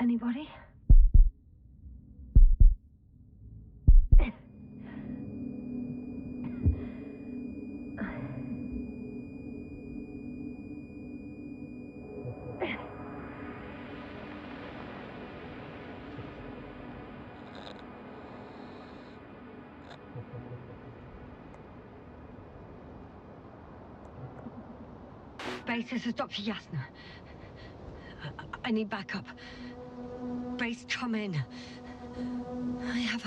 Anybody? Base, this is Dr. Yasna. I need backup. Base, come in. I have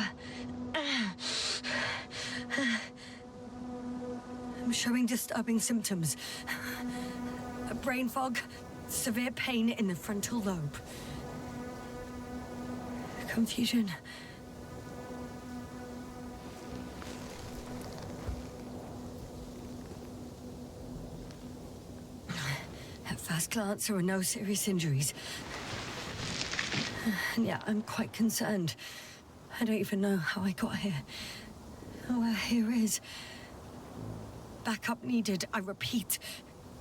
I'm showing disturbing symptoms. A brain fog, severe pain in the frontal lobe. Confusion. At first glance, there were no serious injuries. And yeah, I'm quite concerned. I don't even know how I got here. Where here is. Backup needed, I repeat.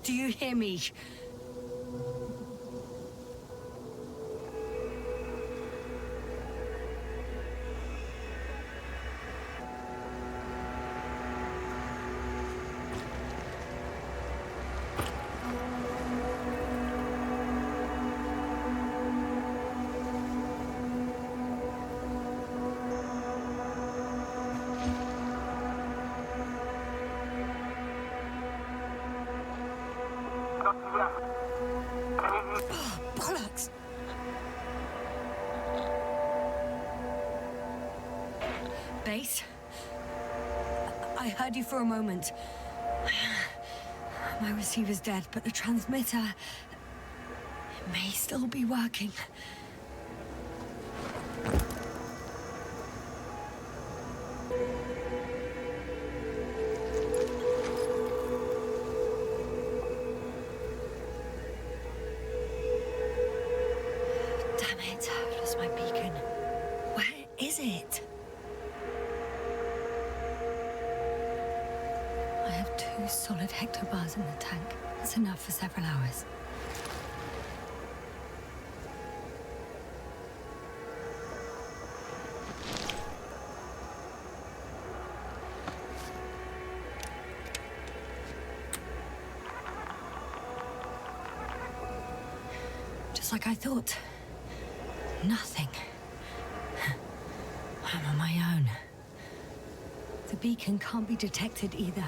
Do you hear me? Bollocks! Base? I heard you for a moment. My receiver's dead, but the transmitter may still be working. Damn it, I've lost my beacon. Where is it? I have 2 solid hectobars in the tank. That's enough for several hours. Just like I thought. Nothing. I'm on my own. The beacon can't be detected either.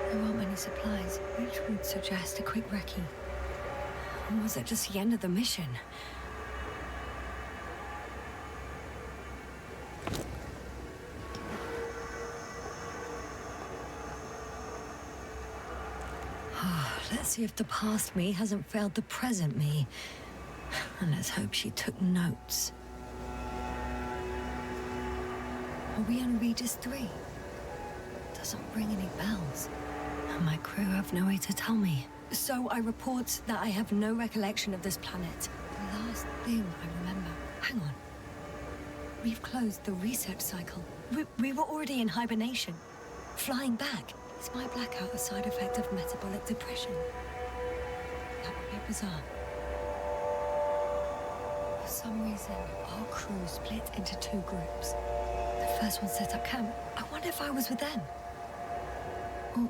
There aren't many supplies, which would suggest a quick recce. Or was it just the end of the mission? Let's see if the past me hasn't failed the present me. And let's hope she took notes. Are we on Regis III? Doesn't ring any bells. And my crew have no way to tell me. So I report that I have no recollection of this planet. The last thing I remember... Hang on. We've closed the research cycle. We were already in hibernation. Flying back. Is my blackout a side effect of metabolic depression? That would be bizarre. For some reason, our crew split into 2 groups. The first one set up camp. I wonder if I was with them. Or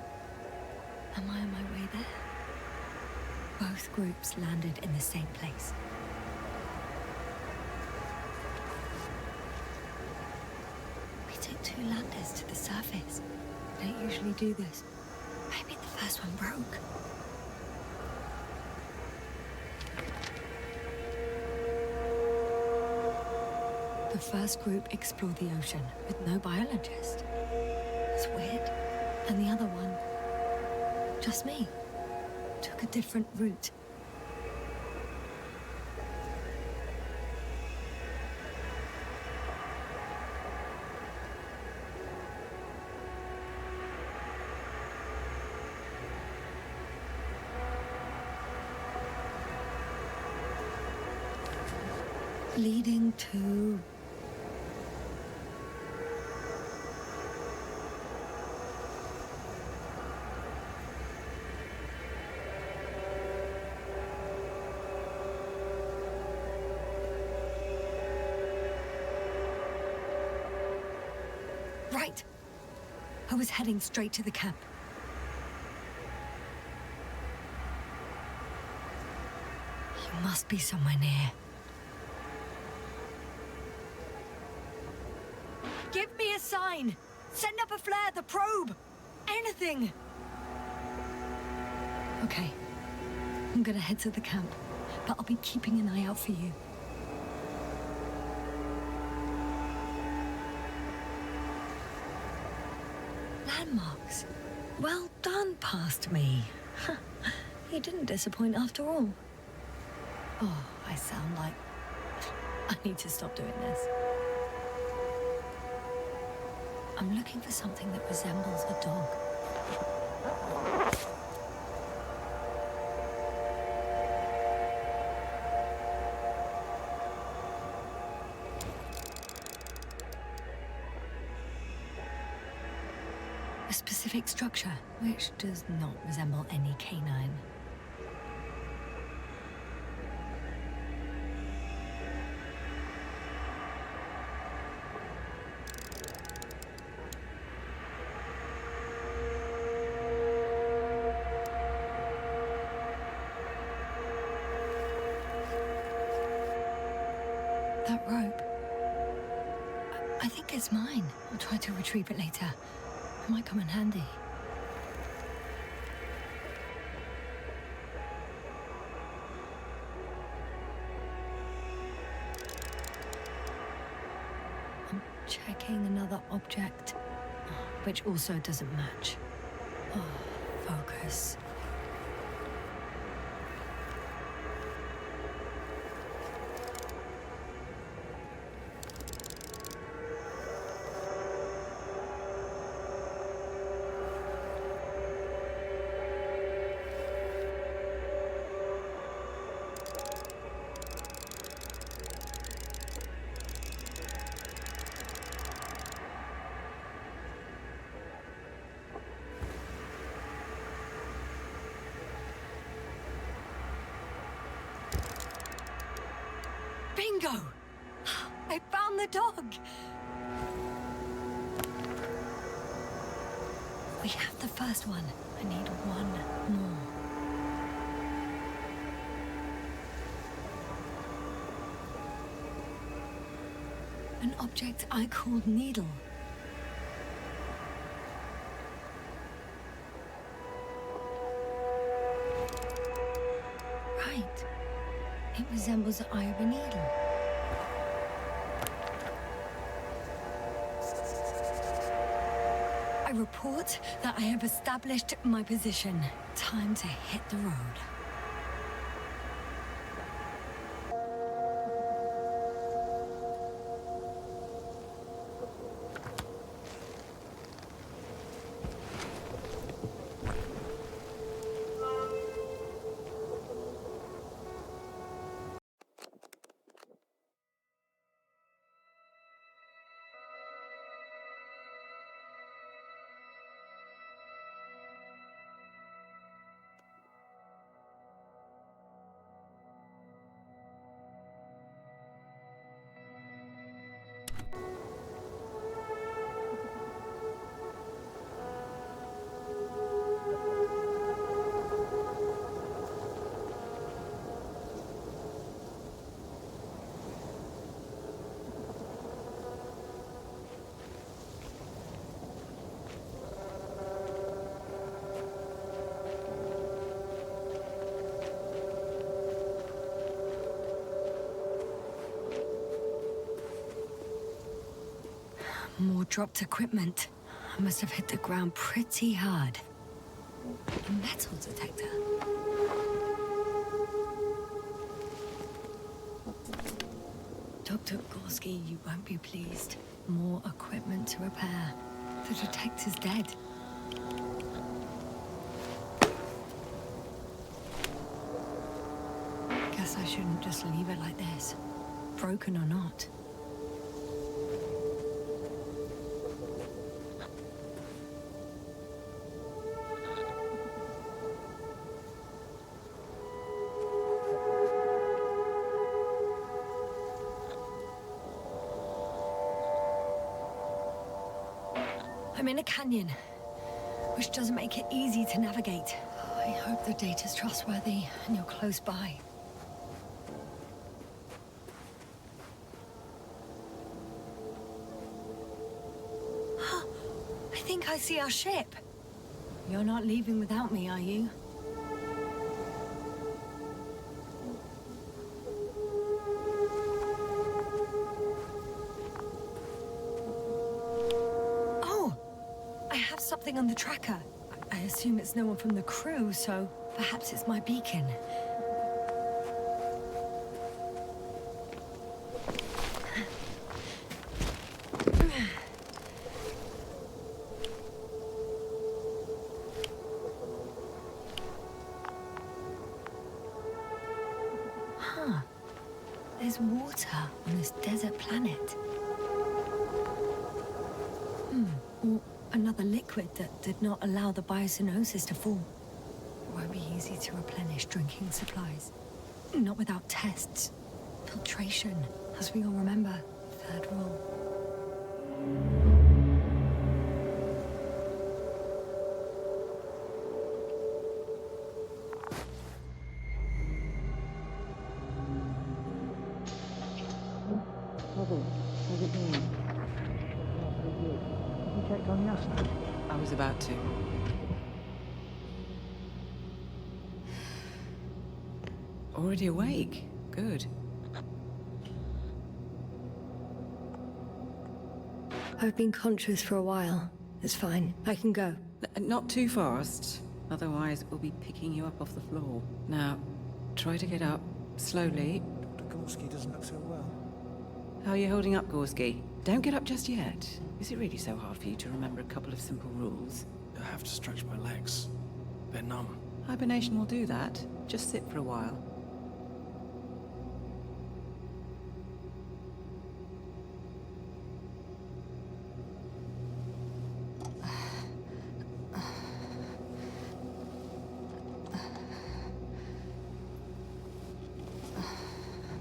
am I on my way there? Both groups landed in the same place. We took 2 landers to the surface. I don't usually do this. Maybe the first one broke. The first group explored the ocean with no biologist. It's weird. And the other one, just me, took a different route. Leading to... I was heading straight to the camp. You must be somewhere near. Give me a sign! Send up a flare, the probe! Anything! Okay. I'm gonna head to the camp, but I'll be keeping an eye out for you. Landmarks. Well done, past me. You didn't disappoint after all. Oh, I sound like... I need to stop doing this. I'm looking for something that resembles a dog. A specific structure, which does not resemble any canine. That rope. I think it's mine. I'll try to retrieve it later. It might come in handy. I'm checking another object, which also doesn't match. Oh, focus. Bingo! I found the dog! We have the first one. I need one more. An object I called Needle. Right. It resembles the eye of a needle. I report that I have established my position. Time to hit the road. More dropped equipment. I must have hit the ground pretty hard. A metal detector. Dr. Gorski, you won't be pleased. More equipment to repair. The detector's dead. Guess I shouldn't just leave it like this. Broken or not. I'm I'm in a canyon, which doesn't make it easy to navigate. I hope the data's trustworthy and you're close by. I think I see our ship. You're not leaving without me, are you? Oh! I have something on the tracker. I assume it's no one from the crew, so perhaps it's my beacon. Huh. There's water on this desert planet. Or another liquid that did not allow the biocenosis to fall. Won't be easy to replenish drinking supplies. Not without tests. Filtration, as we all remember. Third rule. How's it going? Have you checked on Yasna? I was about to. Already awake? Good. I've been conscious for a while. It's fine. I can go. Not too fast, otherwise we'll be picking you up off the floor. Now, try to get up, slowly. Dr. Gorski doesn't look so well. How are you holding up, Gorski? Don't get up just yet. Is it really so hard for you to remember a couple of simple rules? I have to stretch my legs. They're numb. Hibernation will do that. Just sit for a while.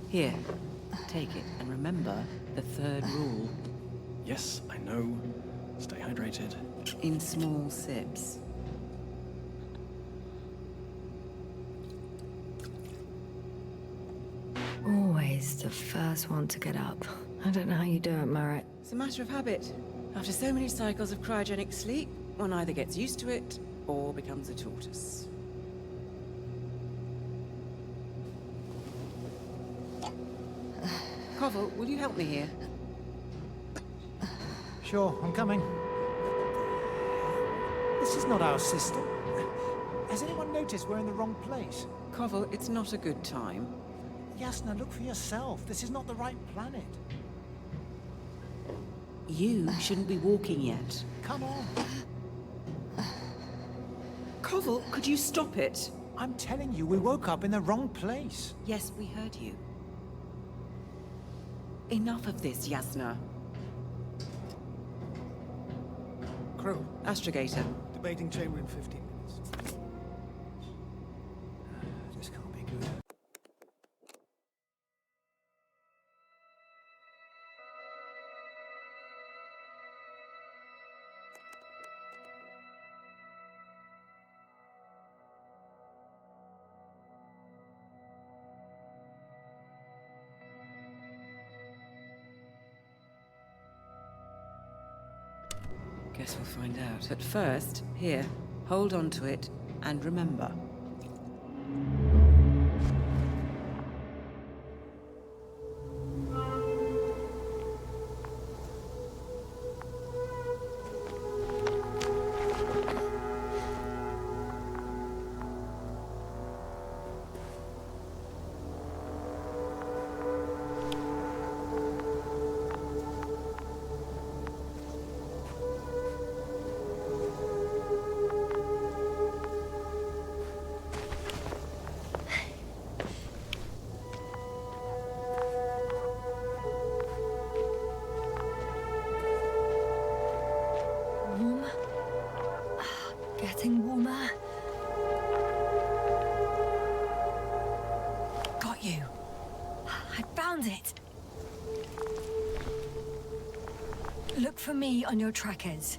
Here, take it, and remember the third rule. Yes, I know. Stay hydrated. In small sips. Always the first one to get up. I don't know how you do it, Merritt. It's a matter of habit. After so many cycles of cryogenic sleep, one either gets used to it or becomes a tortoise. Koval, will you help me here? Sure, I'm coming. This is not our system. Has anyone noticed we're in the wrong place? Koval, it's not a good time. Yasna, look for yourself. This is not the right planet. You shouldn't be walking yet. Come on. Koval, could you stop it? I'm telling you, we woke up in the wrong place. Yes, we heard you. Enough of this, Yasna. Crew, Astrogator. debating chamber in 15 minutes. This can't be good. Guess we'll find out. At first, here, hold on to it, and remember. Warm. Getting warmer. Got you. I found it. Look for me on your trackers.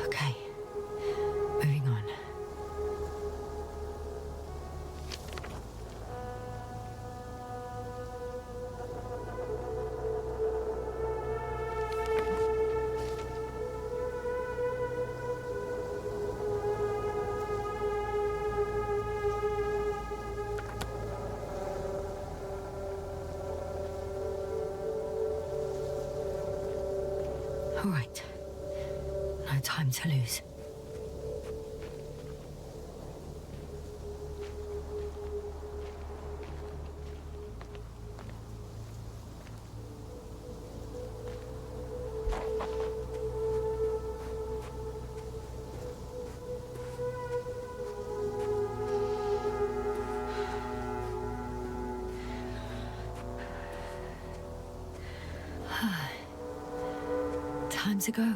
Okay, moving on. All right, no time to lose. Time to go.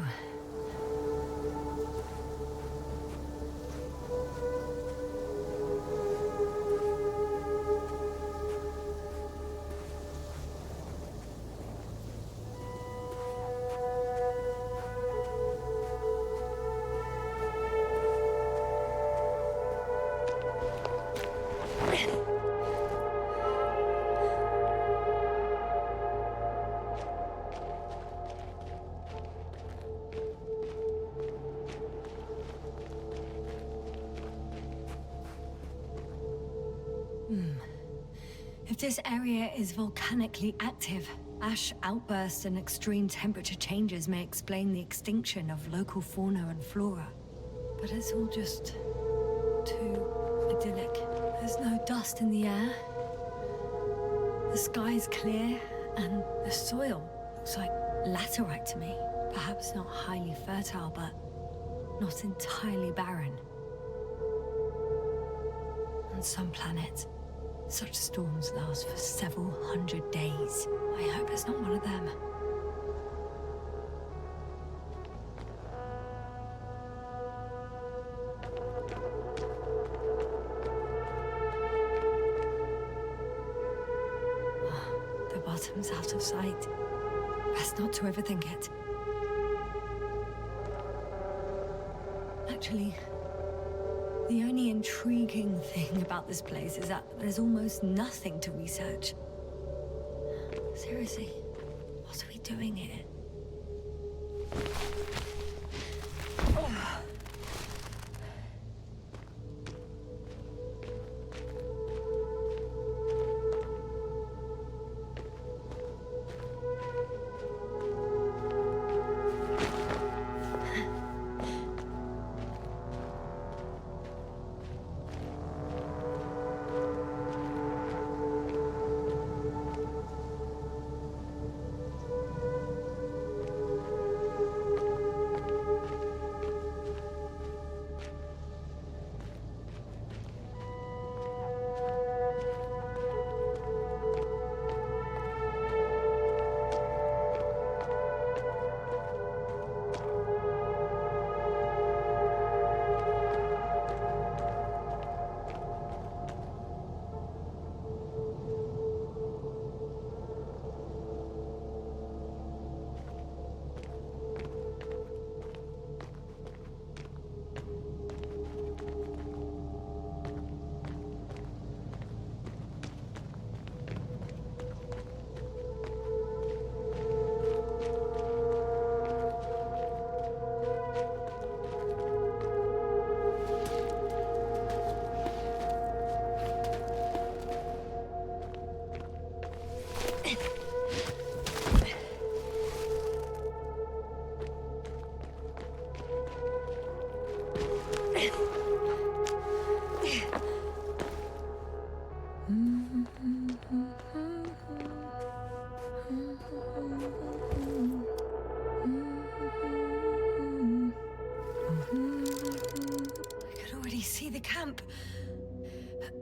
If this area is volcanically active, ash outbursts and extreme temperature changes may explain the extinction of local fauna and flora. But it's all just too idyllic. There's no dust in the air. The sky's clear, and the soil looks like laterite to me. Perhaps not highly fertile, but not entirely barren. On some planets, such storms last for several hundred days. I hope it's not one of them. The bottom's out of sight. Best not to overthink it. Actually, the only intriguing thing about this place is that there's almost nothing to research. Seriously, what are we doing here?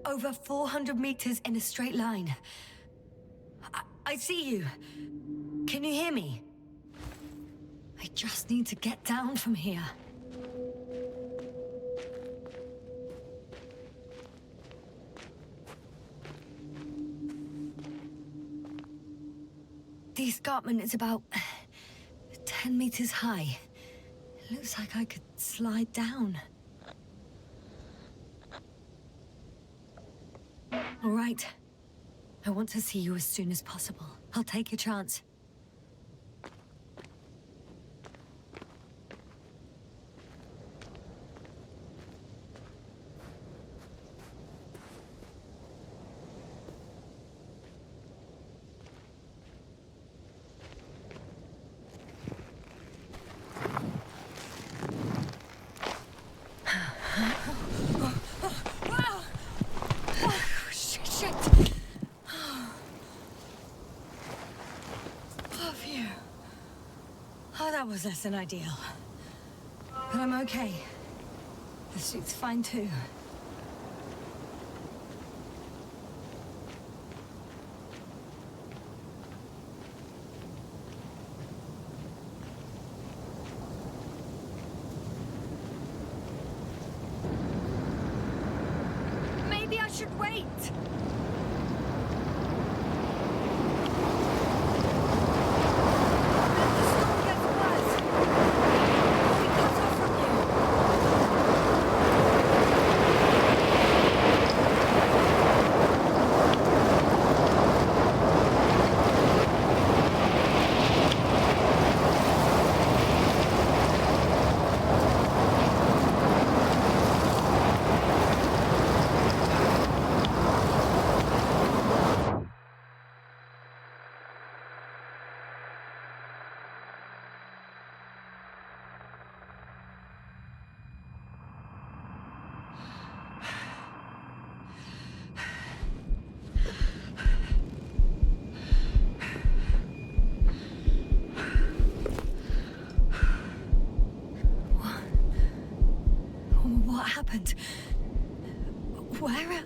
over 400 meters in a straight line. I see you. Can you hear me? I just need to get down from here. The escarpment is about 10 meters high. It looks like I could slide down. All right. I want to see you as soon as possible. I'll take your chance. That was less than ideal. But I'm okay. The suit's fine too. Maybe I should wait. What happened? Where?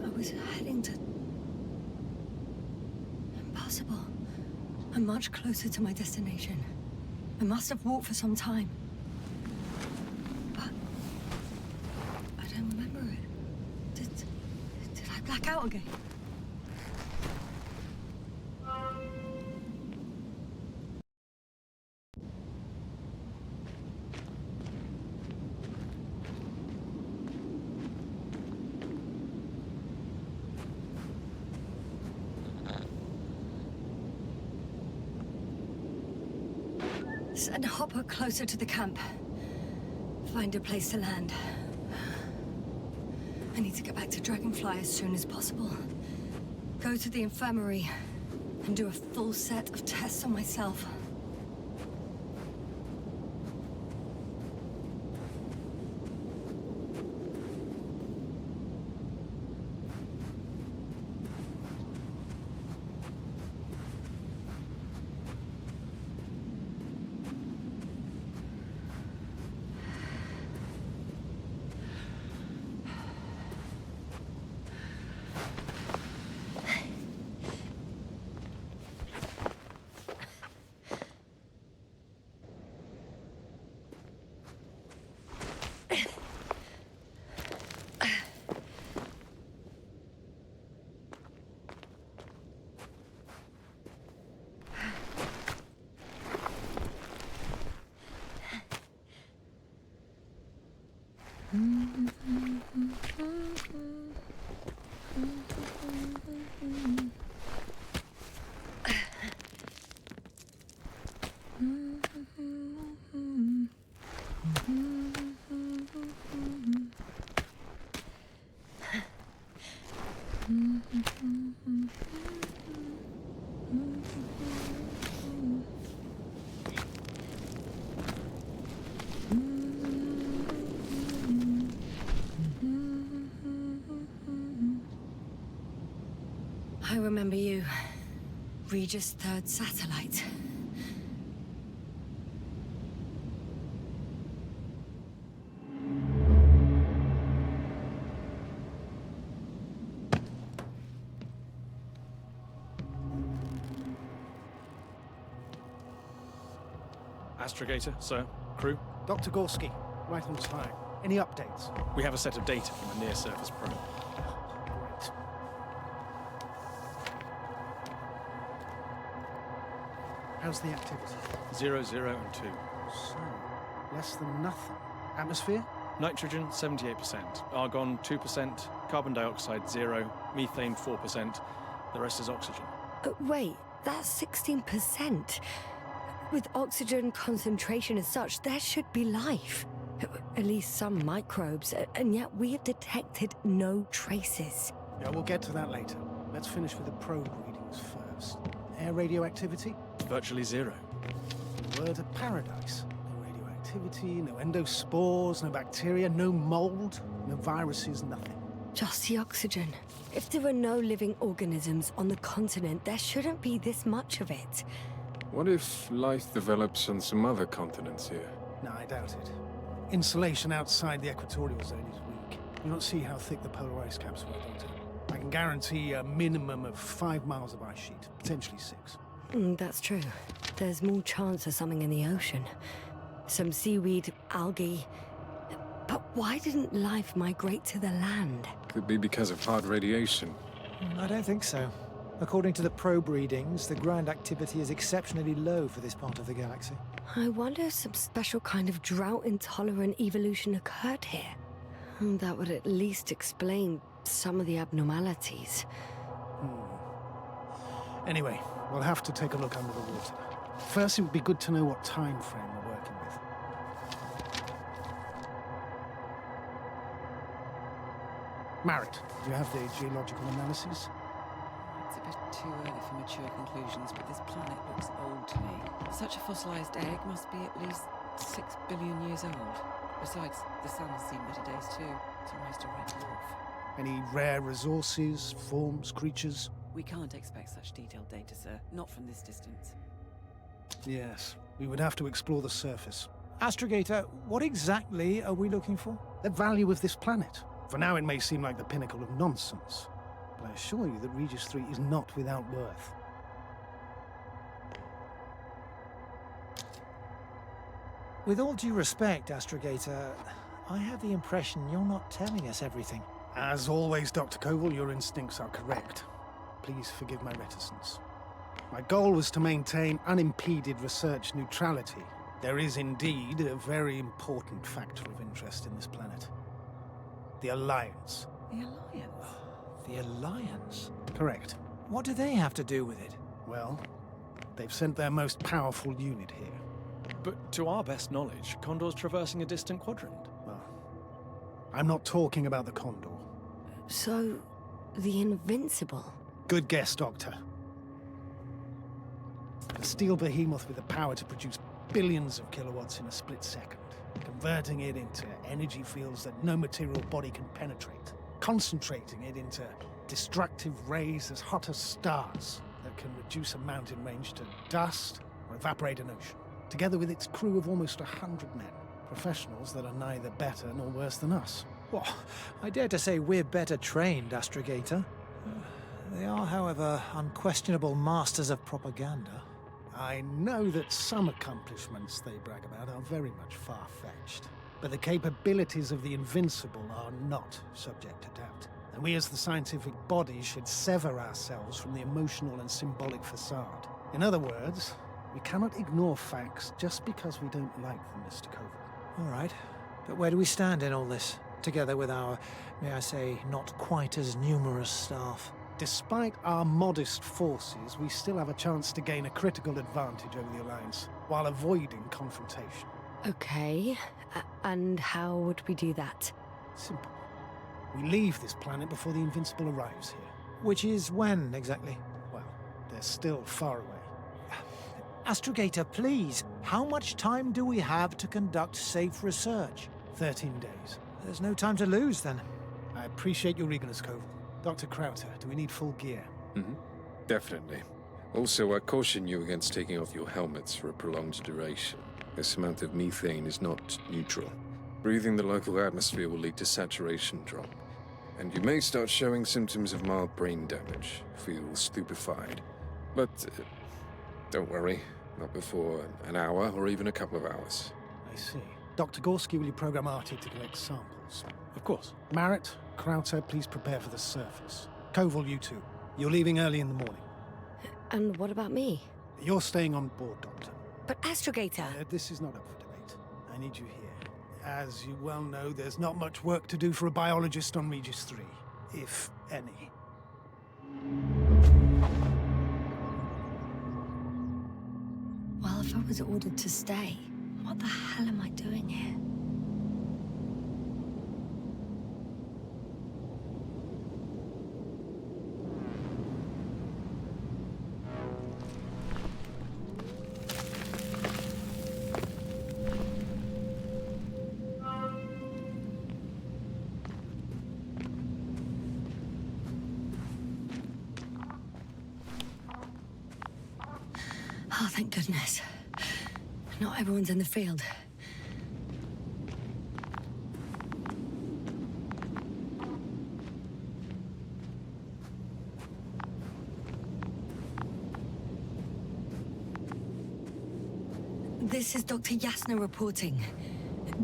I was heading to... Impossible. I'm much closer to my destination. I must have walked for some time. But... I don't remember it. Did I black out again? Send a hopper closer to the camp. Find a place to land. I need to get back to Dragonfly as soon as possible. Go to the infirmary and do a full set of tests on myself. I remember you. Regis III satellite. Astrogator, sir. Crew. Dr. Gorski, right on time. Any updates? We have a set of data from a near-surface probe. Great. How's the activity? 0, 0, and 2. So, less than nothing. Atmosphere? Nitrogen, 78%. Argon, 2%. Carbon dioxide, 0. Methane, 4%. The rest is oxygen. Wait, that's 16%. With oxygen concentration as such, there should be life. At least some microbes, and yet we have detected no traces. Yeah, we'll get to that later. Let's finish with the probe readings first. Air radioactivity? Virtually 0. Word of paradise. No radioactivity, no endospores, no bacteria, no mold, no viruses, nothing. Just the oxygen. If there are no living organisms on the continent, there shouldn't be this much of it. What if life develops on some other continents here? No, I doubt it. Insulation outside the equatorial zone is weak. You don't see how thick the polar ice caps were, Doctor. I can guarantee a minimum of 5 miles of ice sheet, potentially 6. That's true. There's more chance of something in the ocean. Some seaweed, algae. But why didn't life migrate to the land? Could be because of hard radiation. I don't think so. According to the probe readings, the ground activity is exceptionally low for this part of the galaxy. I wonder if some special kind of drought-intolerant evolution occurred here. That would at least explain some of the abnormalities. Anyway, we'll have to take a look under the water. First, it would be good to know what time frame we're working with. Marit, do you have the geological analysis? It's a bit too early for mature conclusions, but this planet looks old to me. Such a fossilized egg must be at least 6 billion years old. Besides, the sun's seen better days too. It's almost a red dwarf. Any rare resources, forms, creatures? We can't expect such detailed data, sir. Not from this distance. Yes, we would have to explore the surface. Astrogator, what exactly are we looking for? The value of this planet. For now, it may seem like the pinnacle of nonsense, but I assure you that Regis III is not without worth. With all due respect, Astrogator, I have the impression you're not telling us everything. As always, Dr. Koval, your instincts are correct. Please forgive my reticence. My goal was to maintain unimpeded research neutrality. There is indeed a very important factor of interest in this planet. The Alliance. The Alliance? The Alliance? Correct. What do they have to do with it? Well, they've sent their most powerful unit here. But to our best knowledge, Condor's traversing a distant quadrant. Well, I'm not talking about the Condor. So, the Invincible. Good guess, Doctor. A steel behemoth with the power to produce billions of kilowatts in a split second, converting it into energy fields that no material body can penetrate, concentrating it into destructive rays as hot as stars that can reduce a mountain range to dust or evaporate an ocean, together with its crew of almost 100 men, professionals that are neither better nor worse than us. Well, I dare to say we're better trained, Astrogator. They are, however, unquestionable masters of propaganda. I know that some accomplishments they brag about are very much far-fetched, but the capabilities of the Invincible are not subject to doubt. And we as the scientific body should sever ourselves from the emotional and symbolic facade. In other words, we cannot ignore facts just because we don't like them, Mr. Koval. All right, but where do we stand in all this, together with our, may I say, not quite as numerous staff? Despite our modest forces, we still have a chance to gain a critical advantage over the Alliance, while avoiding confrontation. Okay, and how would we do that? Simple. We leave this planet before the Invincible arrives here. Which is when, exactly? Well, they're still far away. Astrogator, please, how much time do we have to conduct safe research? 13 days. There's no time to lose, then. I appreciate your eagerness, Koval. Dr. Crowther, do we need full gear? Definitely. Also, I caution you against taking off your helmets for a prolonged duration. This amount of methane is not neutral. Breathing the local atmosphere will lead to saturation drop, and you may start showing symptoms of mild brain damage, feel stupefied. But don't worry, not before an hour or even a couple of hours. I see. Dr. Gorski, will you program Artie to collect samples? Of course. Marrett, Krauter, please prepare for the surface. Koval, you too. You're leaving early in the morning. And what about me? You're staying on board, Doctor. But Astrogator... This is not up for debate. I need you here. As you well know, there's not much work to do for a biologist on Regis III, if any. Well, if I was ordered to stay, what the hell am I doing here? Oh, thank goodness. Not everyone's in the field. This is Dr. Yasna reporting.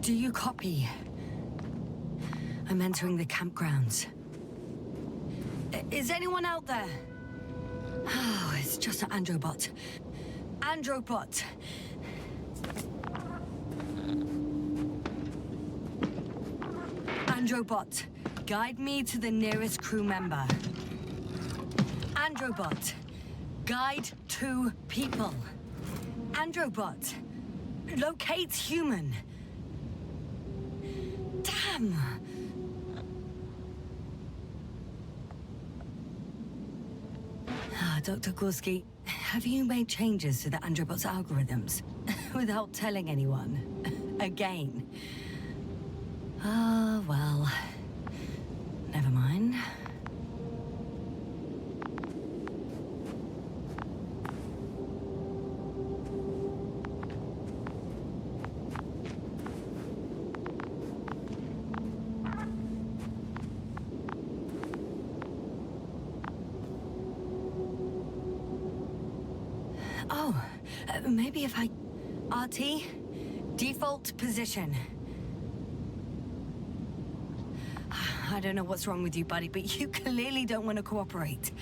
Do you copy? I'm entering the campgrounds. Is anyone out there? Oh, it's just an Androbot. Androbot! Androbot, guide me to the nearest crew member. Androbot, guide 2 people. Androbot, locate human. Damn! Dr. Gorski, have you made changes to the Androbot's algorithms without telling anyone? Again? Ah, well, never mind. Oh, maybe if I... RT? Default position. I don't know what's wrong with you, buddy, but you clearly don't want to cooperate.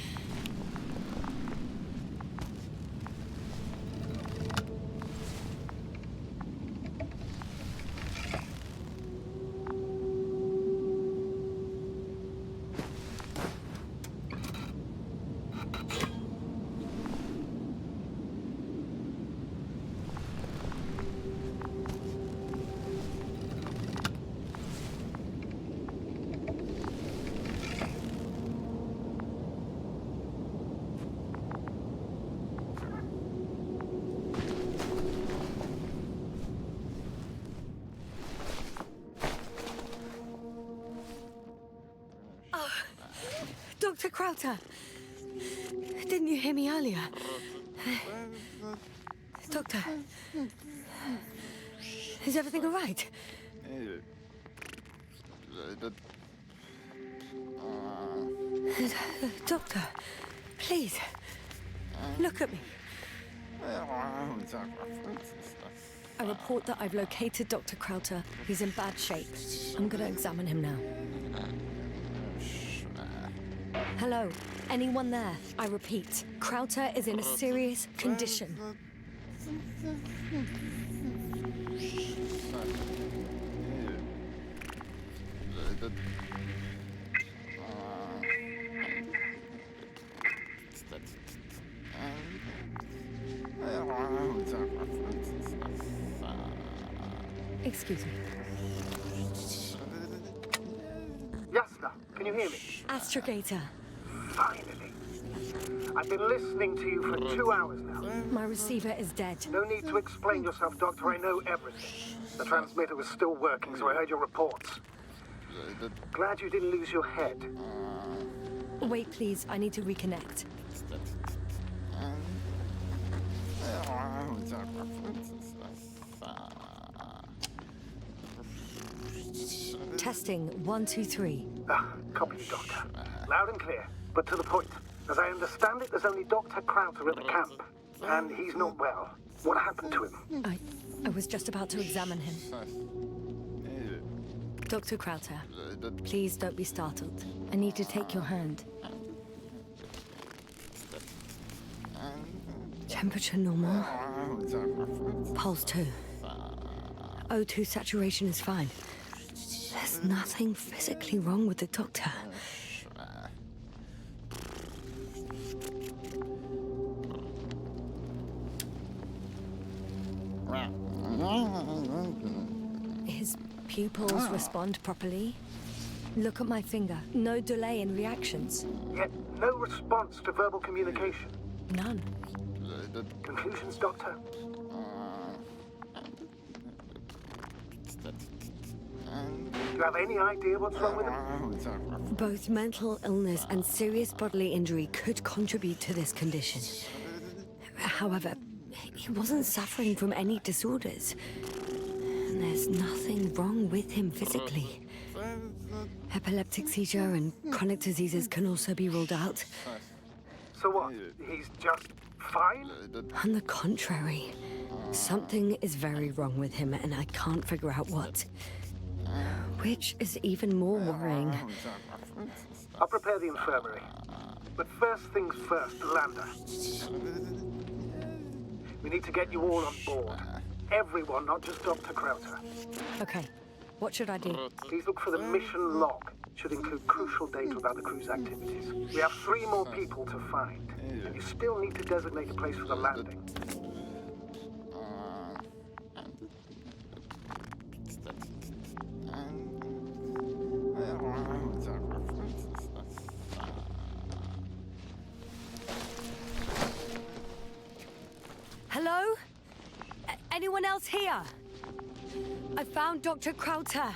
Dr. Krauter! Didn't you hear me earlier? Doctor? Is everything all right? Doctor, please, look at me. I report that I've located Dr. Krauter. He's in bad shape. I'm gonna examine him now. Hello? Anyone there? I repeat, Krauter is in a serious condition. Excuse me. Yasna, can you hear me? Astrogator. Finally. I've been listening to you for 2 hours now. My receiver is dead. No need to explain yourself, Doctor. I know everything. The transmitter was still working, so I heard your reports. Glad you didn't lose your head. Wait, please. I need to reconnect. Testing 1, 2, 3. Copy, Doctor. Loud and clear, but to the point. As I understand it, there's only Dr. Krauter at the camp, and he's not well. What happened to him? I was just about to examine him. Dr. Krauter, please don't be startled. I need to take your hand. Temperature normal. Pulse 2. O2 saturation is fine. There's nothing physically wrong with the doctor. His pupils respond properly. Look at my finger. No delay in reactions. Yet no response to verbal communication. None. Conclusions, Doctor? Do you have any idea what's wrong with him? Both mental illness and serious bodily injury could contribute to this condition. However, he wasn't suffering from any disorders. And there's nothing wrong with him physically. Epileptic seizure and chronic diseases can also be ruled out. So what? He's just fine? On the contrary, something is very wrong with him and I can't figure out what. Which is even more worrying. I'll prepare the infirmary. But first things first, the lander. We need to get you all on board. Everyone, not just Dr. Krauter. Okay, what should I do? Please look for the mission log. Should include crucial data about the crew's activities. We have 3 more people to find. And you still need to designate a place for the landing. Hello? Anyone else here? I found Dr. Krauter.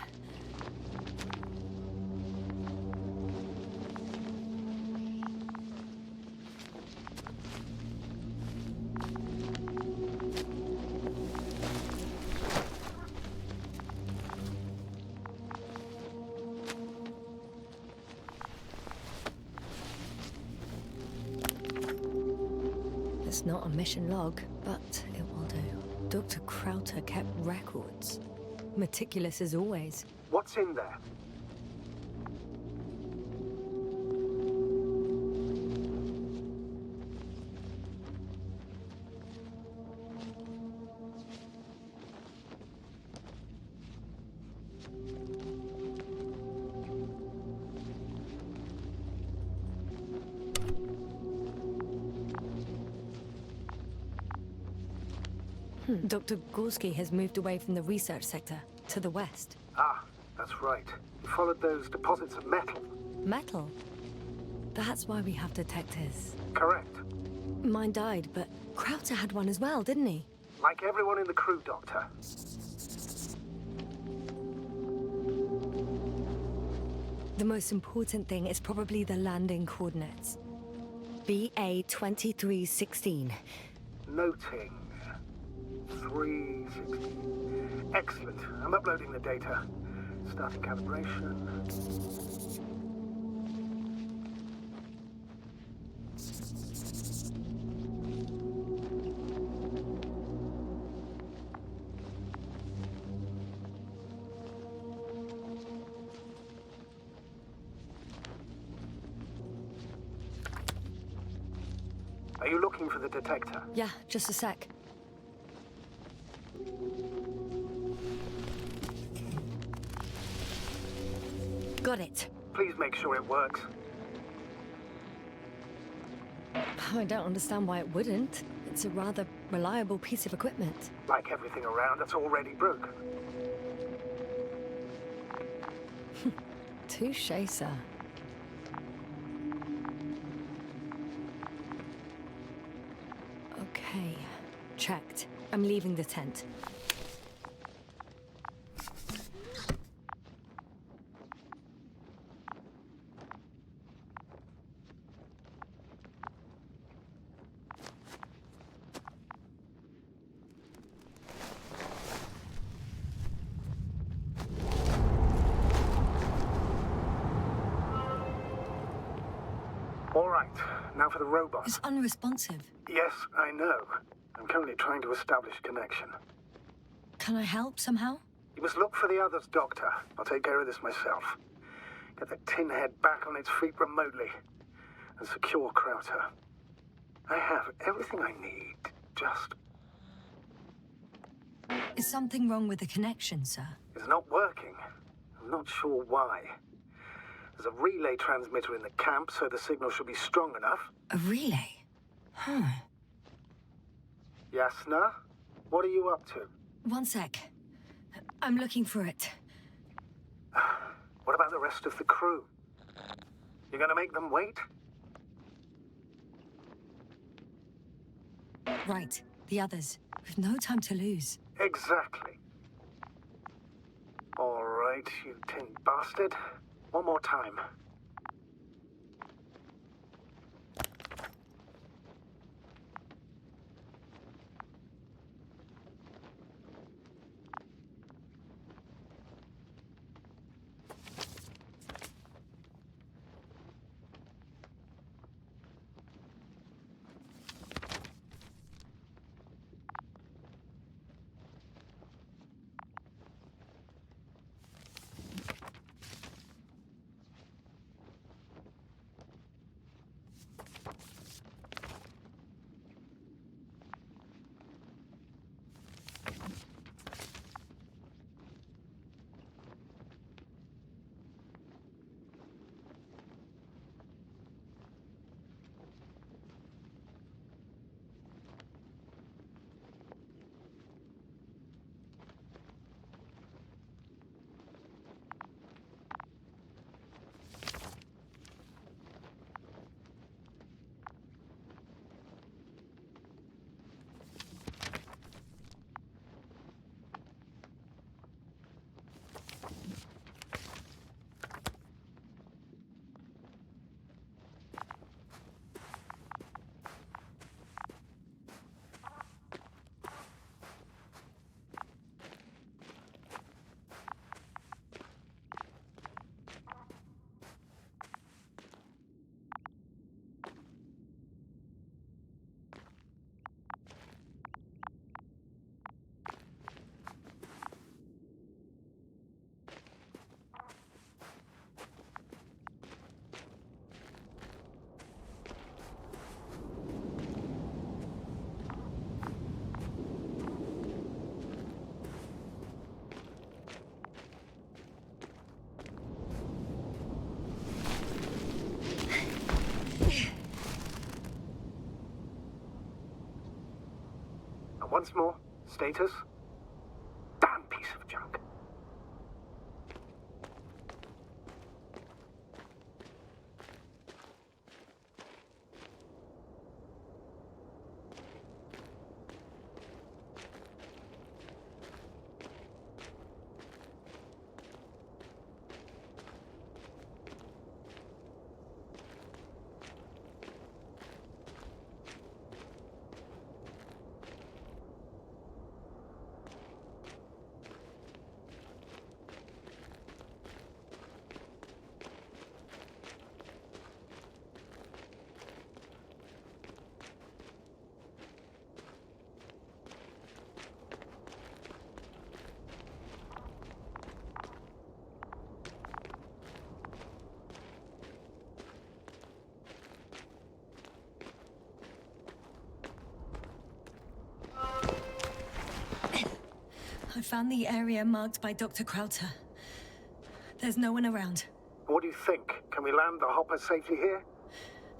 It's not a mission log, but it will do. Dr. Krauter kept records. Meticulous as always. What's in there? Dr. Gorski has moved away from the research sector to the west. Ah, that's right. We followed those deposits of metal. Metal? That's why we have detectors. Correct. Mine died, but Krauter had one as well, didn't he? Like everyone in the crew, Doctor. The most important thing is probably the landing coordinates. BA 2316. Noting. 360. Excellent. I'm uploading the data. Starting calibration. Are you looking for the detector? Yeah, just a sec. Got it. Please make sure it works. I don't understand why it wouldn't. It's a rather reliable piece of equipment. Like everything around, it's already broken. Touche, sir. Okay, checked. I'm leaving the tent. All right, now for the robot. It's unresponsive. Yes, I know. I'm currently trying to establish a connection. Can I help somehow? You must look for the others, Doctor. I'll take care of this myself. Get the tin head back on its feet remotely. And secure Krauter. I have everything I need. Just... Is something wrong with the connection, sir? It's not working. I'm not sure why. There's a relay transmitter in the camp, so the signal should be strong enough. A relay? Huh. Yasna, what are you up to? One sec. I'm looking for it. What about the rest of the crew? You're gonna make them wait? Right, the others. We've no time to lose. Exactly. All right, you tin bastard. One more time. Once more, status? Damn piece of junk. I found the area marked by Dr. Krauter. There's no one around. What do you think? Can we land the hopper safely here?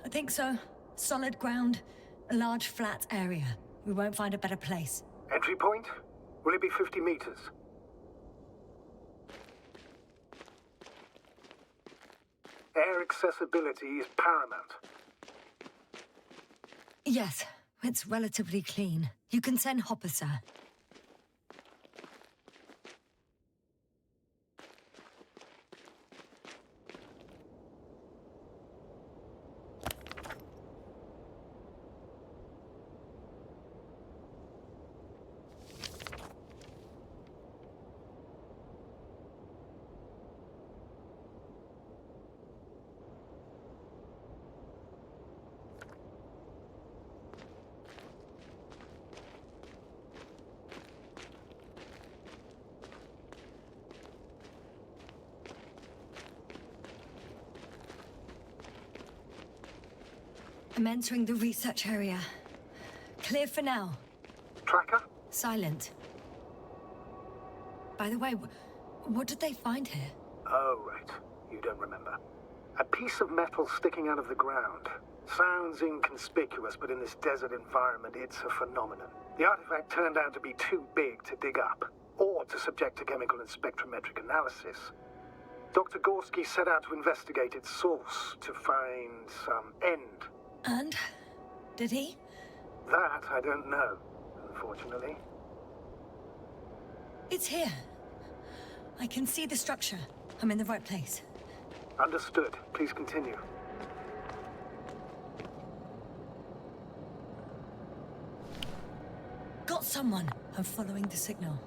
I think so. Solid ground, a large flat area. We won't find a better place. Entry point? Will it be 50 meters? Air accessibility is paramount. Yes, it's relatively clean. You can send Hopper, sir. I'm entering the research area. Clear for now. Tracker? Silent. By the way, what did they find here? Oh, right. You don't remember. A piece of metal sticking out of the ground. Sounds inconspicuous, but in this desert environment, it's a phenomenon. The artifact turned out to be too big to dig up, or to subject to chemical and spectrometric analysis. Dr. Gorski set out to investigate its source, to find some end. And? Did he? That I don't know, unfortunately. It's here. I can see the structure. I'm in the right place. Understood. Please continue. Got someone. I'm following the signal.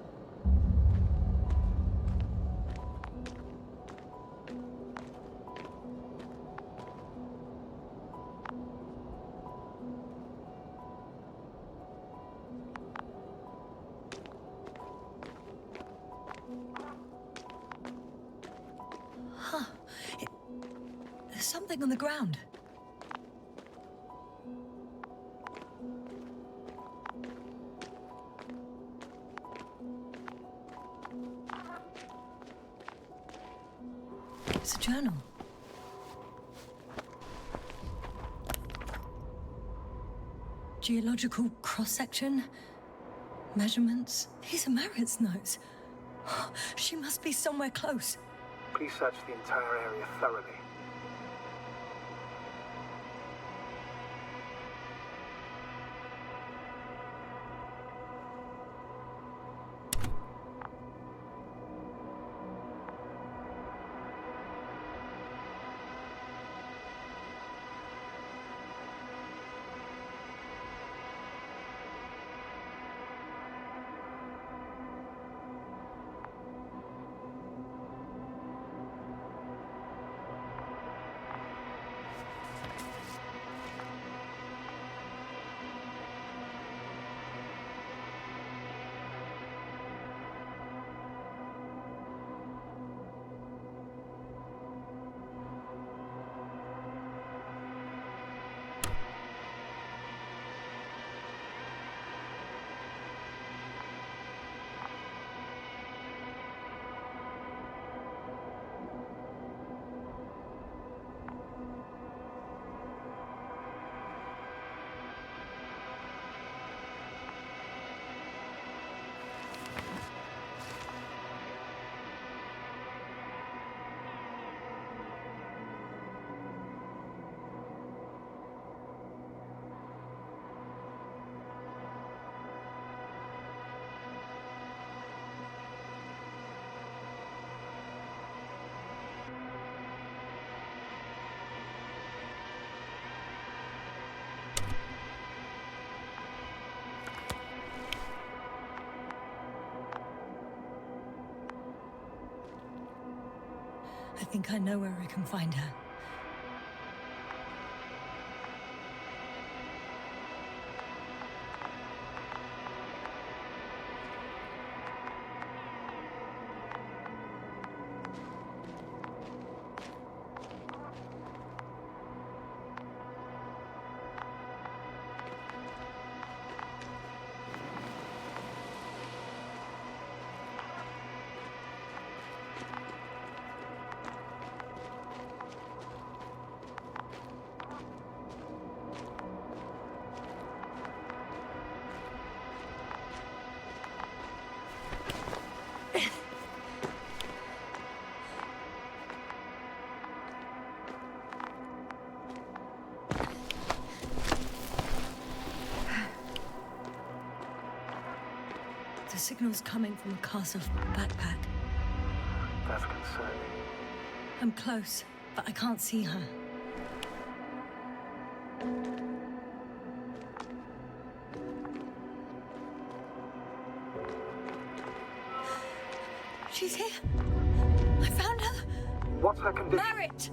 There's something on the ground. It's a journal. Geological cross-section. Measurements. These are Marit's notes. She must be somewhere close. Please search the entire area thoroughly. I think I know where I can find her. The signal's coming from a castle backpack. That's concerning. I'm close, but I can't see her. She's here. I found her. What's her condition? Marit!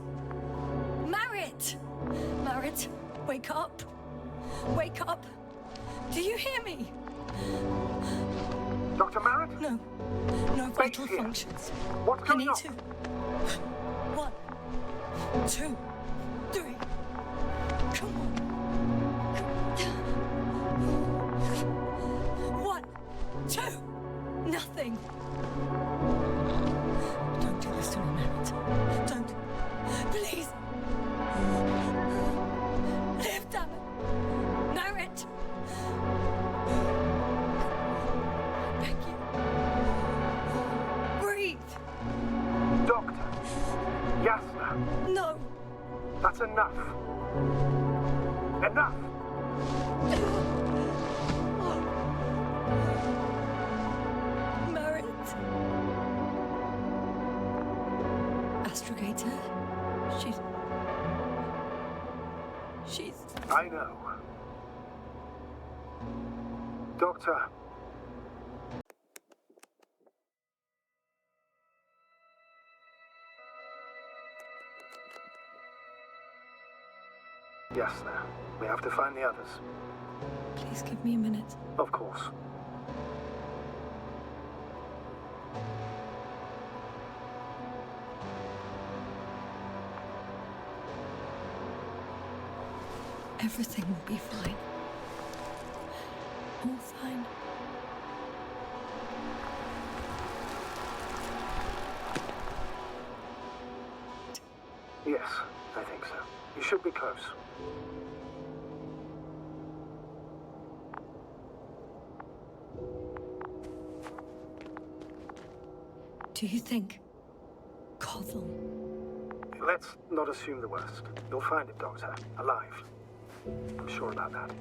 Marit! Marit, wake up. Wake up. Do you hear me? Dr. Marit? No. No vital functions. What's I going need on? to. 1, 2, 3. Come on. enough. Enough! Merit. Astrogator. She's... I know. Doctor. Yasna, we have to find the others. Please give me a minute. Of course. Everything will be fine. All fine. Yes, I think so. You should be close. Do you think... Koval? Let's not assume the worst. You'll find it, Doctor. Alive. I'm sure about that.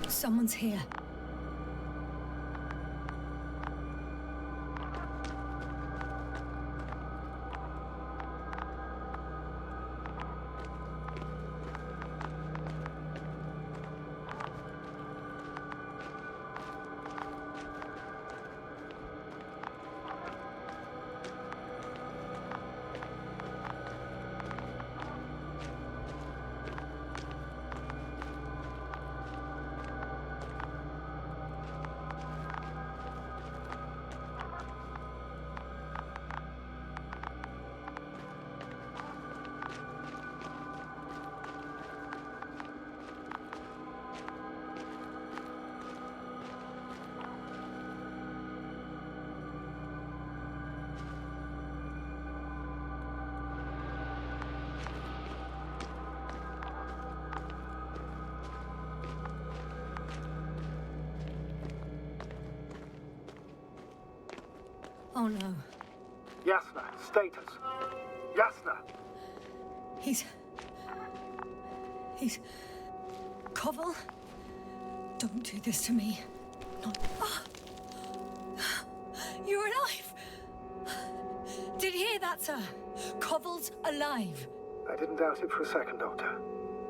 Someone's here. Oh no. Yasna, status. Yasna! He's... Koval? Don't do this to me. Not... Ah! You're alive! Did you hear that, sir? Koval's alive. I didn't doubt it for a second, Doctor.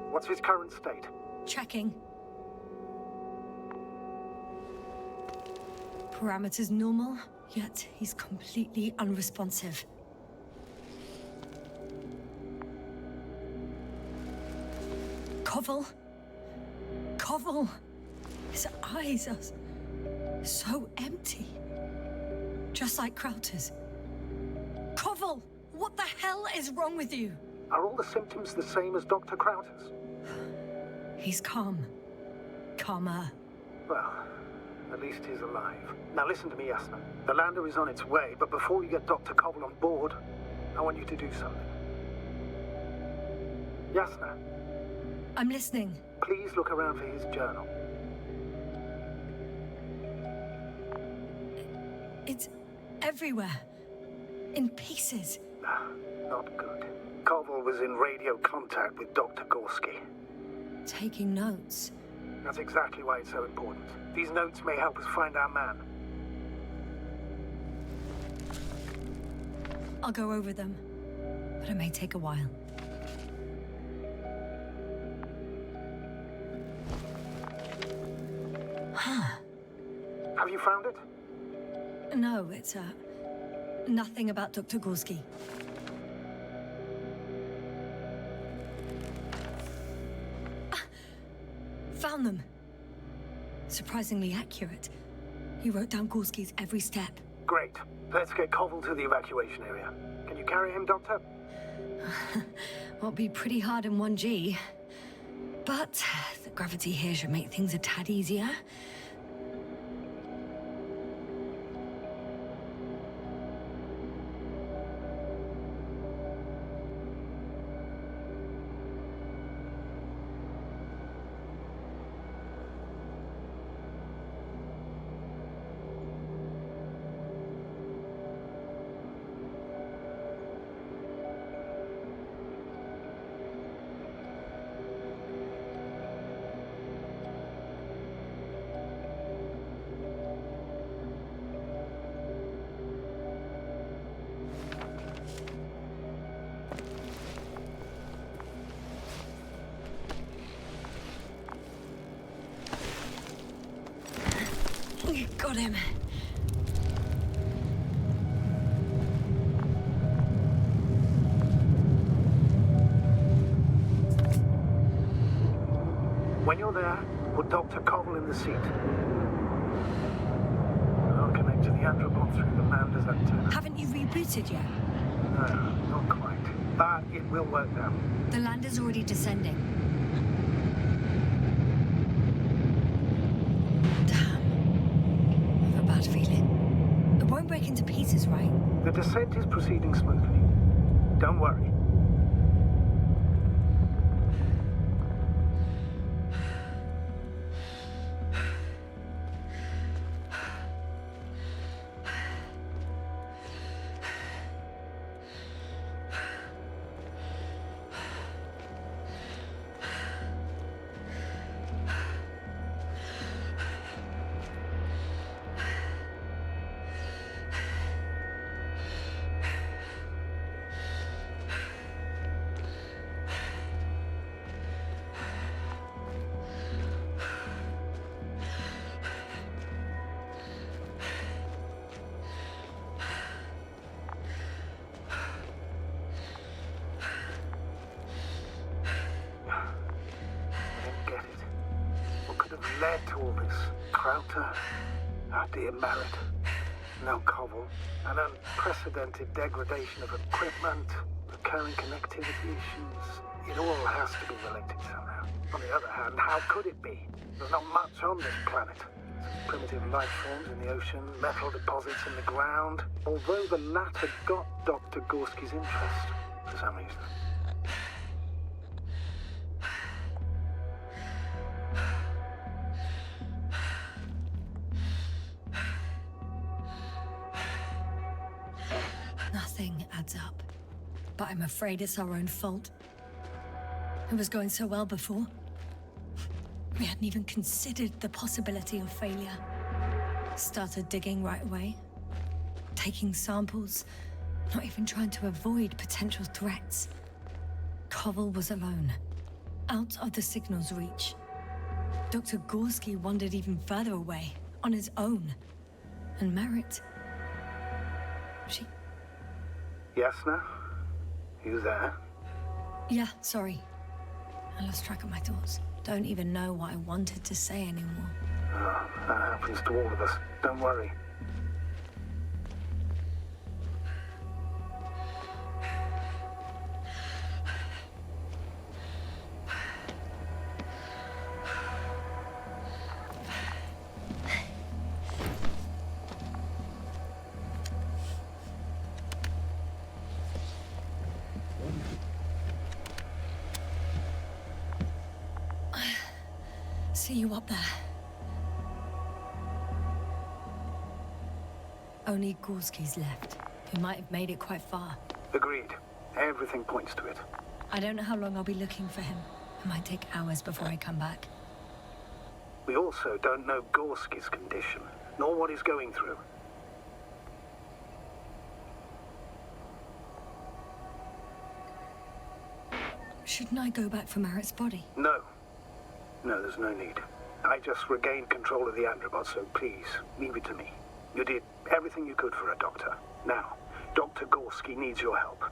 What's his current state? Checking. Parameters normal, yet he's completely unresponsive. Koval? Koval! His eyes are so empty. Just like Krauter's. Koval! What the hell is wrong with you? Are all the symptoms the same as Dr. Krauter's? He's calm. Calmer. Well, at least he's alive. Now listen to me, Yasna. The lander is on its way, but before you get Dr. Koval on board, I want you to do something. Yasna, I'm listening. please look around for his journal. It's everywhere. In pieces. Not good. Koval was in radio contact with Dr. Gorski. Taking notes. That's exactly why it's so important. These notes may help us find our man. I'll go over them. But it may take a while. Huh. Have you found it? No, it's, nothing about Dr. Gorski. Found them. Surprisingly accurate. He wrote down Gorski's every step. Great. Let's get Koval to the evacuation area. Can you carry him, Doctor? Won't be pretty hard in 1G. But the gravity here should make things a tad easier. Got him. When you're there, put Dr. Koval in the seat. I'll connect to the Androbot through the Lander's antenna. Haven't you rebooted yet? No, not quite. But it will work now. The lander's already descending. Damn. I have a bad feeling. It won't break into pieces, right? The descent is proceeding smoothly. Don't worry. Led to all this. Krauter, our dear Merritt, now Koval, an unprecedented degradation of equipment, recurring connectivity issues. It all has to be related somehow. On the other hand, how could it be? There's not much on this planet. Some primitive life forms in the ocean, metal deposits in the ground. Although the latter got Dr. Gorski's interest, for some reason. Nothing adds up. But I'm afraid it's our own fault. It was going so well before. We hadn't even considered the possibility of failure. Started digging right away. Taking samples. Not even trying to avoid potential threats. Koval was alone. Out of the signal's reach. Dr. Gorski wandered even further away. On his own. And Merritt... She... Yasna? You there? Yeah, sorry. I lost track of my thoughts. Don't even know what I wanted to say anymore. Oh, that happens to all of us. Don't worry. See you up there. Only Gorski's left. He might have made it quite far. Agreed. Everything points to it. I don't know how long I'll be looking for him. It might take hours before I come back. We also don't know Gorski's condition, nor what he's going through. Shouldn't I go back for Merritt's body? No. No, there's no need. I just regained control of the Androbot, so please, leave it to me. You did everything you could for a doctor. Now, Dr. Gorski needs your help.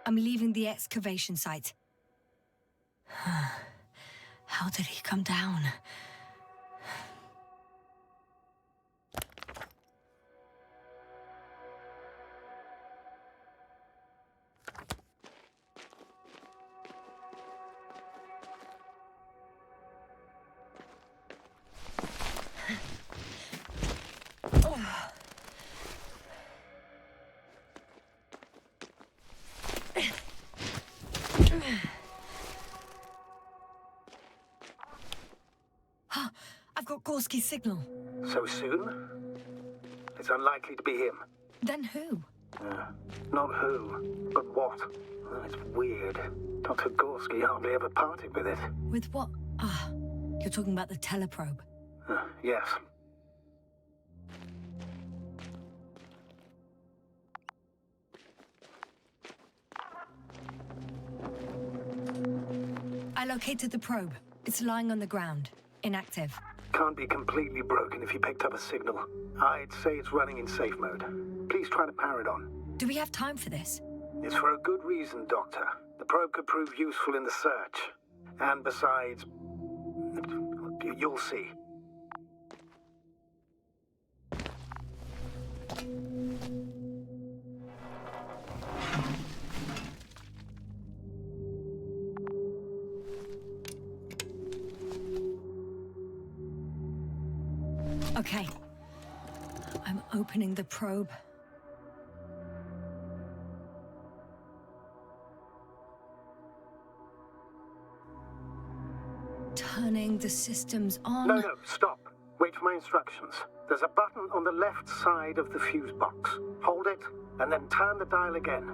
I'm leaving the excavation site. How did he come down? I've got Gorski's signal. So soon? It's unlikely to be him. Then who? Not who, but what. It's weird. Dr. Gorski hardly ever parted with it. With what? You're talking about the teleprobe. Yes. I located the probe. It's lying on the ground. Inactive. Can't be completely broken if you picked up a signal. I'd say it's running in safe mode. Please try to power it on. Do we have time for this? It's for a good reason, Doctor. The probe could prove useful in the search. And besides, you'll see. Okay. I'm opening the probe. Turning the systems on. No, stop. Wait for my instructions. There's a button on the left side of the fuse box. Hold it, and then turn the dial again.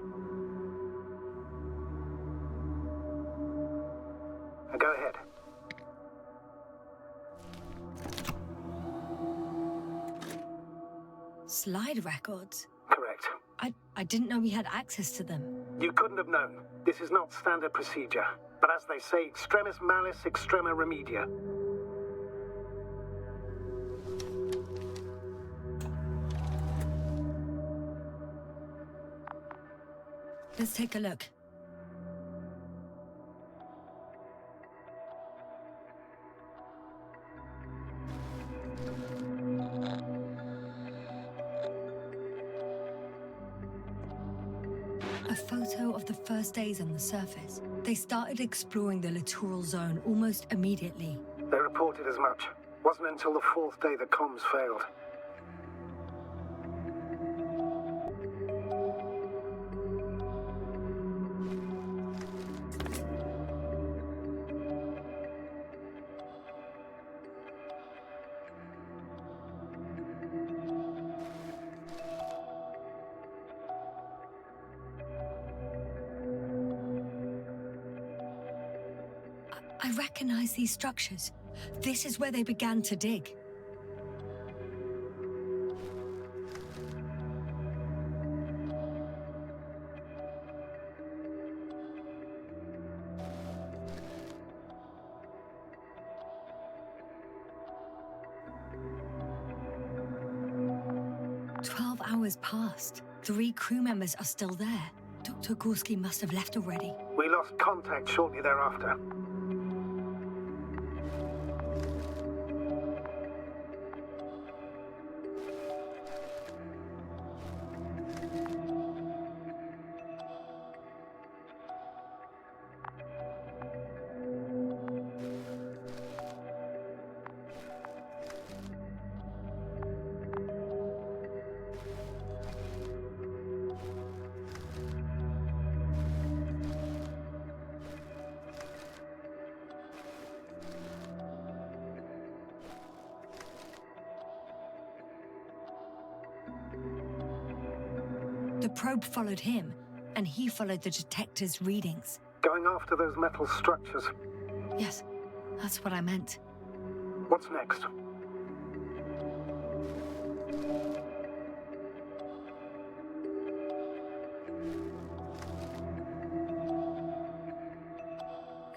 Now go ahead. Slide records? Correct. I didn't know we had access to them. You couldn't have known. This is not standard procedure. But as they say, extremis malis, extrema remedia. Let's take a look. A photo of the first days on the surface. They started exploring the littoral zone almost immediately. They reported as much. Wasn't until the fourth day that comms failed. I recognize these structures. This is where they began to dig. Hours passed. 3 crew members are still there. Dr. Gorski must have left already. We lost contact shortly thereafter. The probe followed him, and he followed the detector's readings. Going after those metal structures. Yes, that's what I meant. What's next?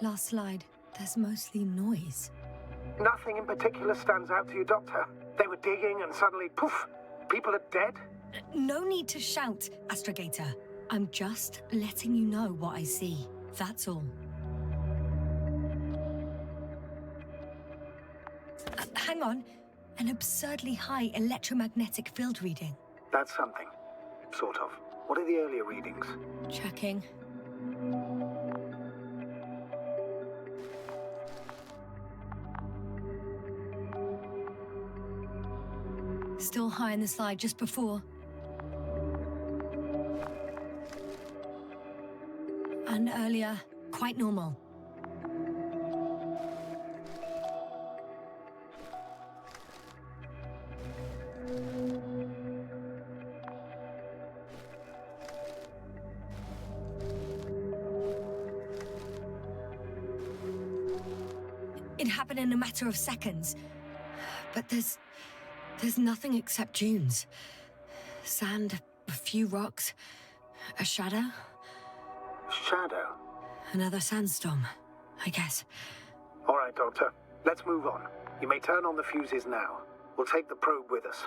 Last slide. There's mostly noise. Nothing in particular stands out to you, Doctor. They were digging and suddenly, poof, people are dead? No need to shout, Astrogator. I'm just letting you know what I see. That's all. Hang on. An absurdly high electromagnetic field reading. That's something. Sort of. What are the earlier readings? Checking. Still high in the slide just before. And earlier, quite normal. It happened in a matter of seconds. But there's nothing except dunes. Sand, a few rocks, a shadow. Shadow? Another sandstorm, I guess. All right, Doctor. Let's move on. You may turn on the fuses now. We'll take the probe with us.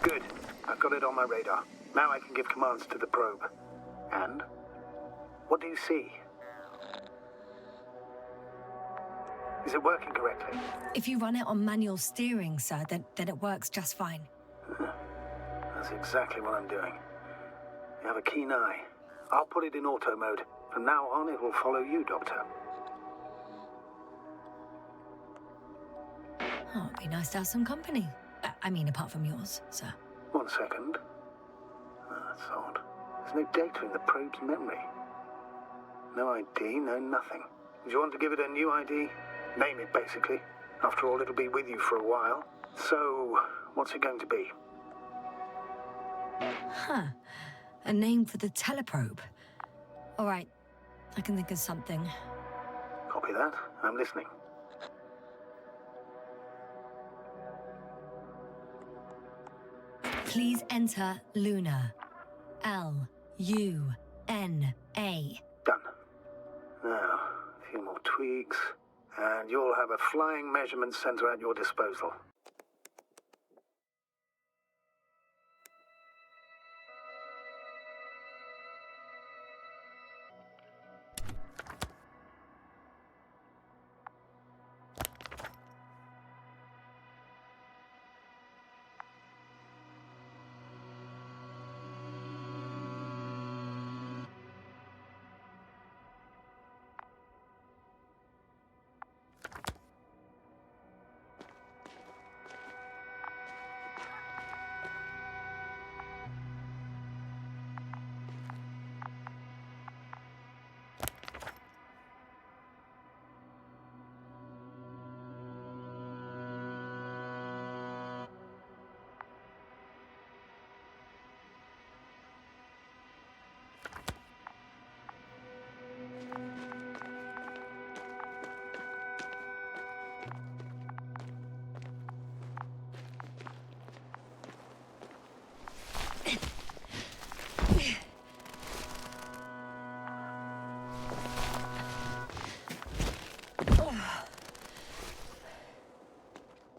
Good. I've got it on my radar. Now I can give commands to the probe. And? What do you see? Is it working correctly? If you run it on manual steering, sir, then it works just fine. That's exactly what I'm doing. You have a keen eye. I'll put it in auto mode. From now on, it will follow you, Doctor. Oh, it'd be nice to have some company. I mean, apart from yours, sir. 1 second. That's odd. There's no data in the probe's memory. No ID, no nothing. Do you want to give it a new ID? Name it, basically. After all, it'll be with you for a while. So, what's it going to be? Huh. A name for the teleprobe. All right. I can think of something. Copy that. I'm listening. Please enter Luna. Luna. Done. Now, a few more tweaks, and you'll have a flying measurement center at your disposal.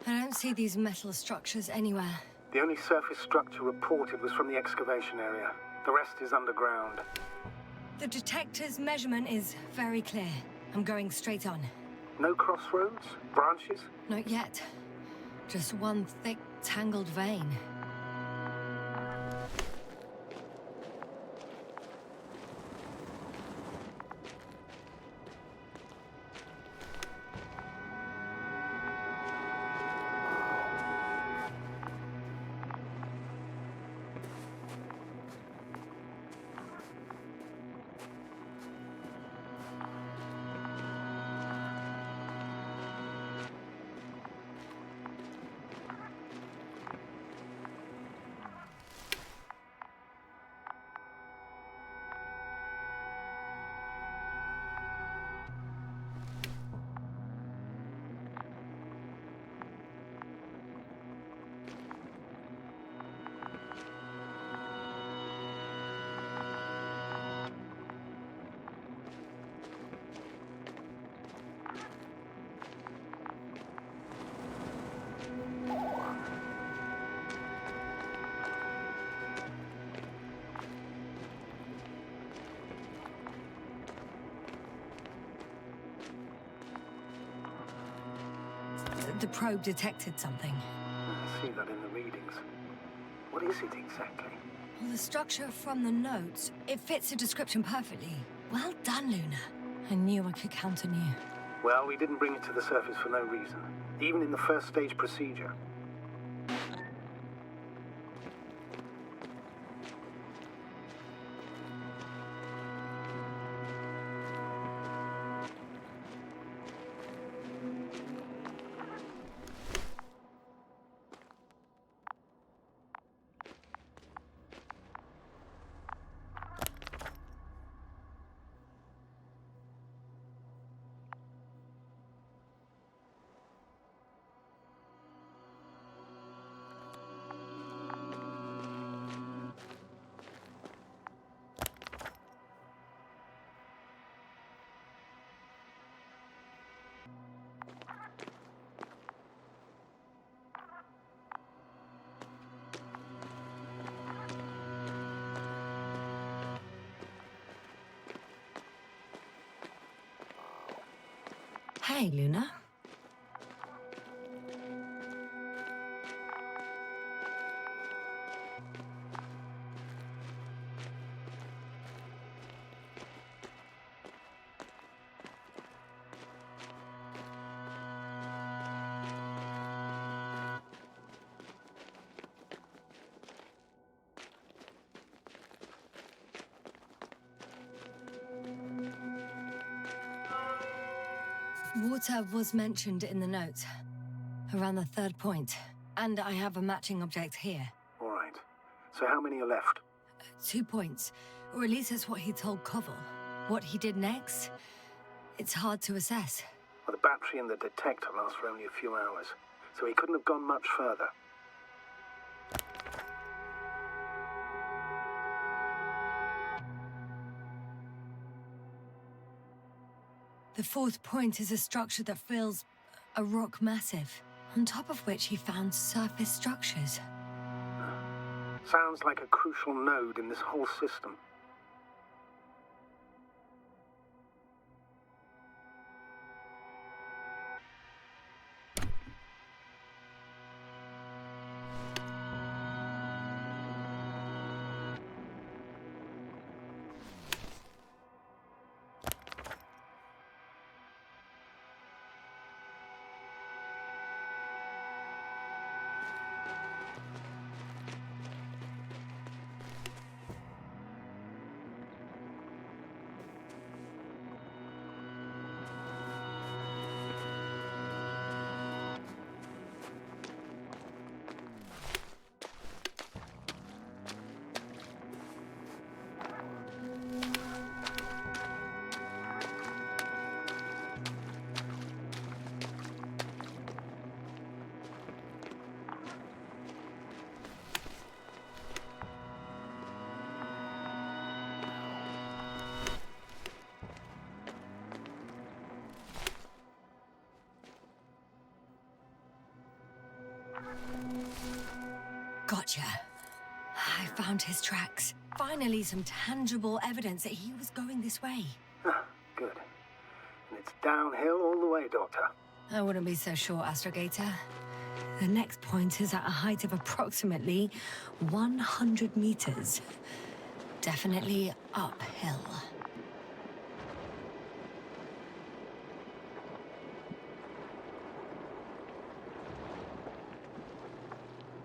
I don't see these metal structures anywhere. The only surface structure reported was from the excavation area. The rest is underground. The detector's measurement is very clear. I'm going straight on. No crossroads? Branches? Not yet. Just one thick, tangled vein. The probe detected something. I see that in the readings. What is it exactly? Well, the structure from the notes, it fits the description perfectly. Well done, Luna. I knew I could count on you. Well, we didn't bring it to the surface for no reason. Even in the first stage procedure. Hey, Luna. Water was mentioned in the notes, around the third point, and I have a matching object here. All right. So how many are left? 2 points, or at least that's what he told Koval. What he did next, it's hard to assess. Well, the battery and the detector last for only a few hours, so he couldn't have gone much further. The fourth point is a structure that feels a rock massive, on top of which he found surface structures. Sounds like a crucial node in this whole system. Gotcha. I found his tracks. Finally, some tangible evidence that he was going this way. Ah, good. And it's downhill all the way, Doctor. I wouldn't be so sure, Astrogator. The next point is at a height of approximately 100 meters. Definitely uphill.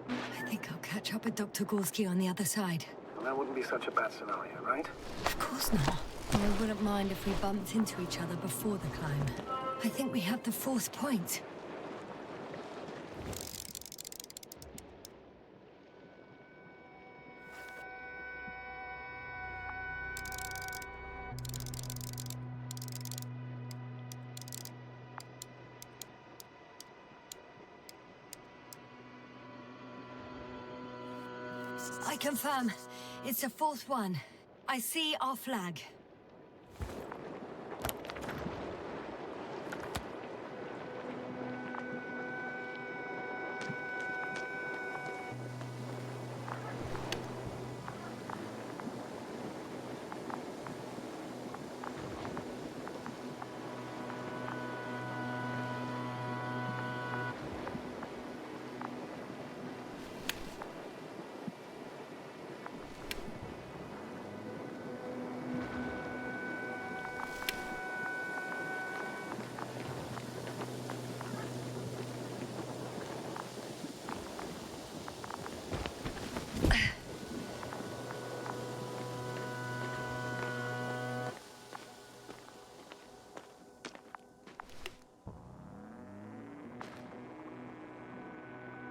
I think I'll catch up with Dr. Gorski on the other side. Well, that wouldn't be such a bad scenario, right? Of course not. I wouldn't mind if we bumped into each other before the climb. I think we have the fourth point. I confirm. It's the fourth one. I see our flag.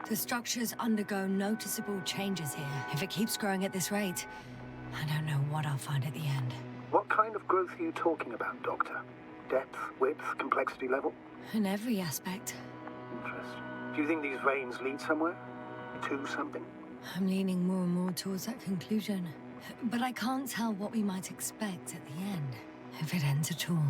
The structures undergo noticeable changes here. If it keeps growing at this rate, I don't know what I'll find at the end. What kind of growth are you talking about, Doctor? Depth, width, complexity level? In every aspect. Interesting. Do you think these veins lead somewhere? To something? I'm leaning more and more towards that conclusion. But I can't tell what we might expect at the end, if it ends at all.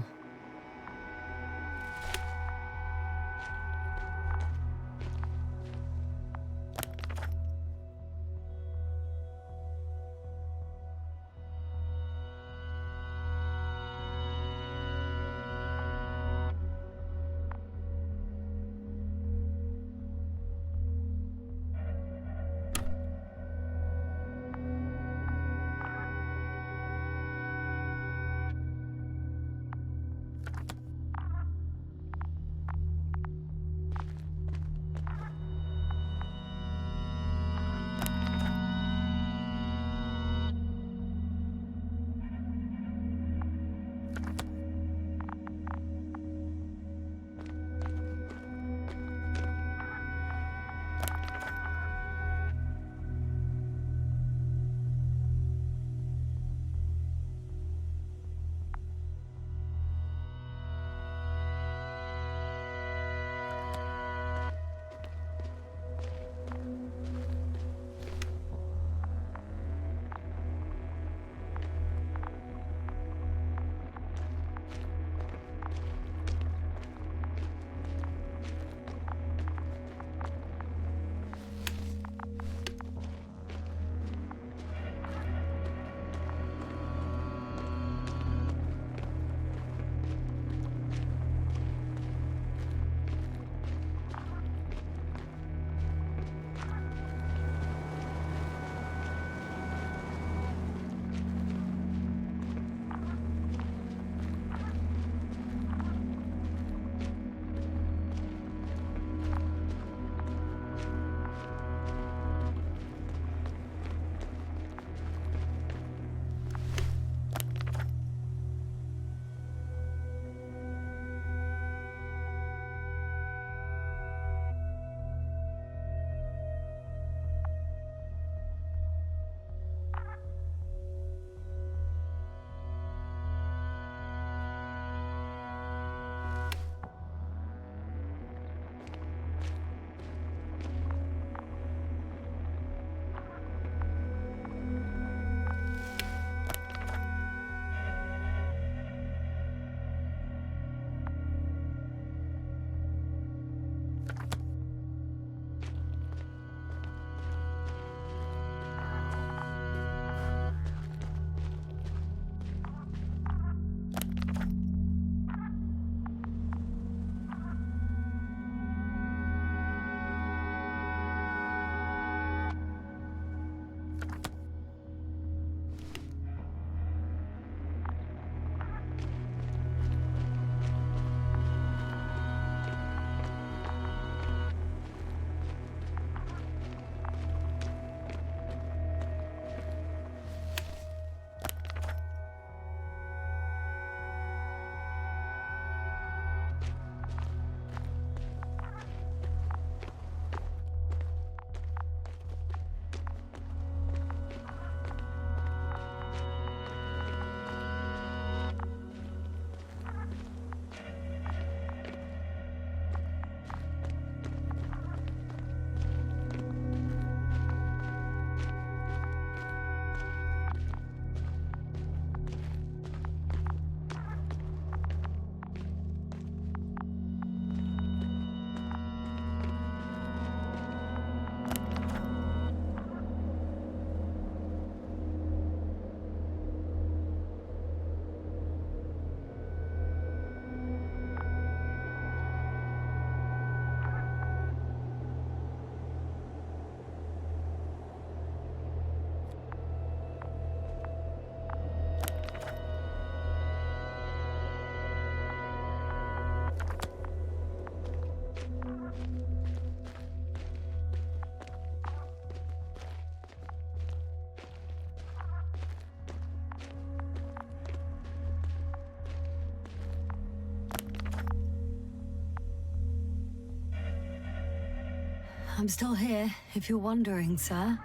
I'm still here, if you're wondering, sir.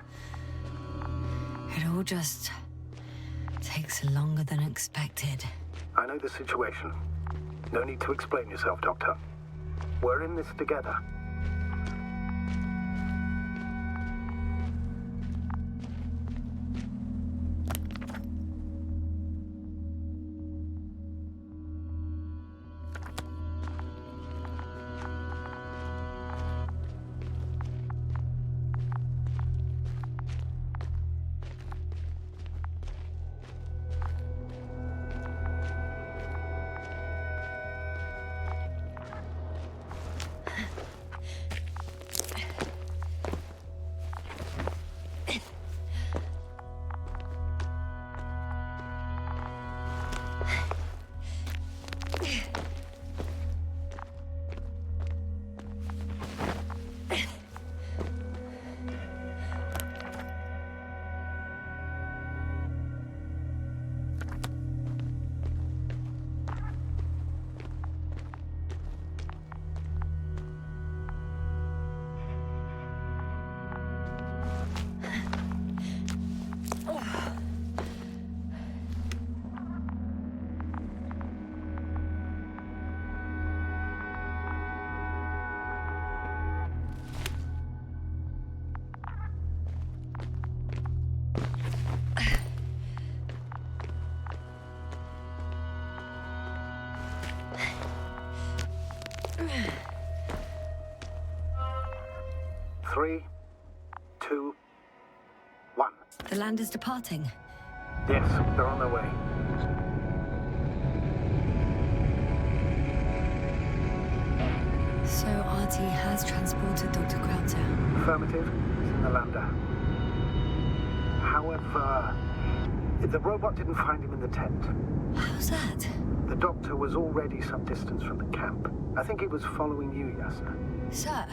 It all just takes longer than expected. I know the situation. No need to explain yourself, Doctor. We're in this together. Three, 2, 1. The land is departing. Yes, they're on their way. So RT has transported Dr. Krauter. Affirmative. He's in the lander. However, the robot didn't find him in the tent. How's that? The doctor was already some distance from the camp. I think he was following you, Yasna. Sir,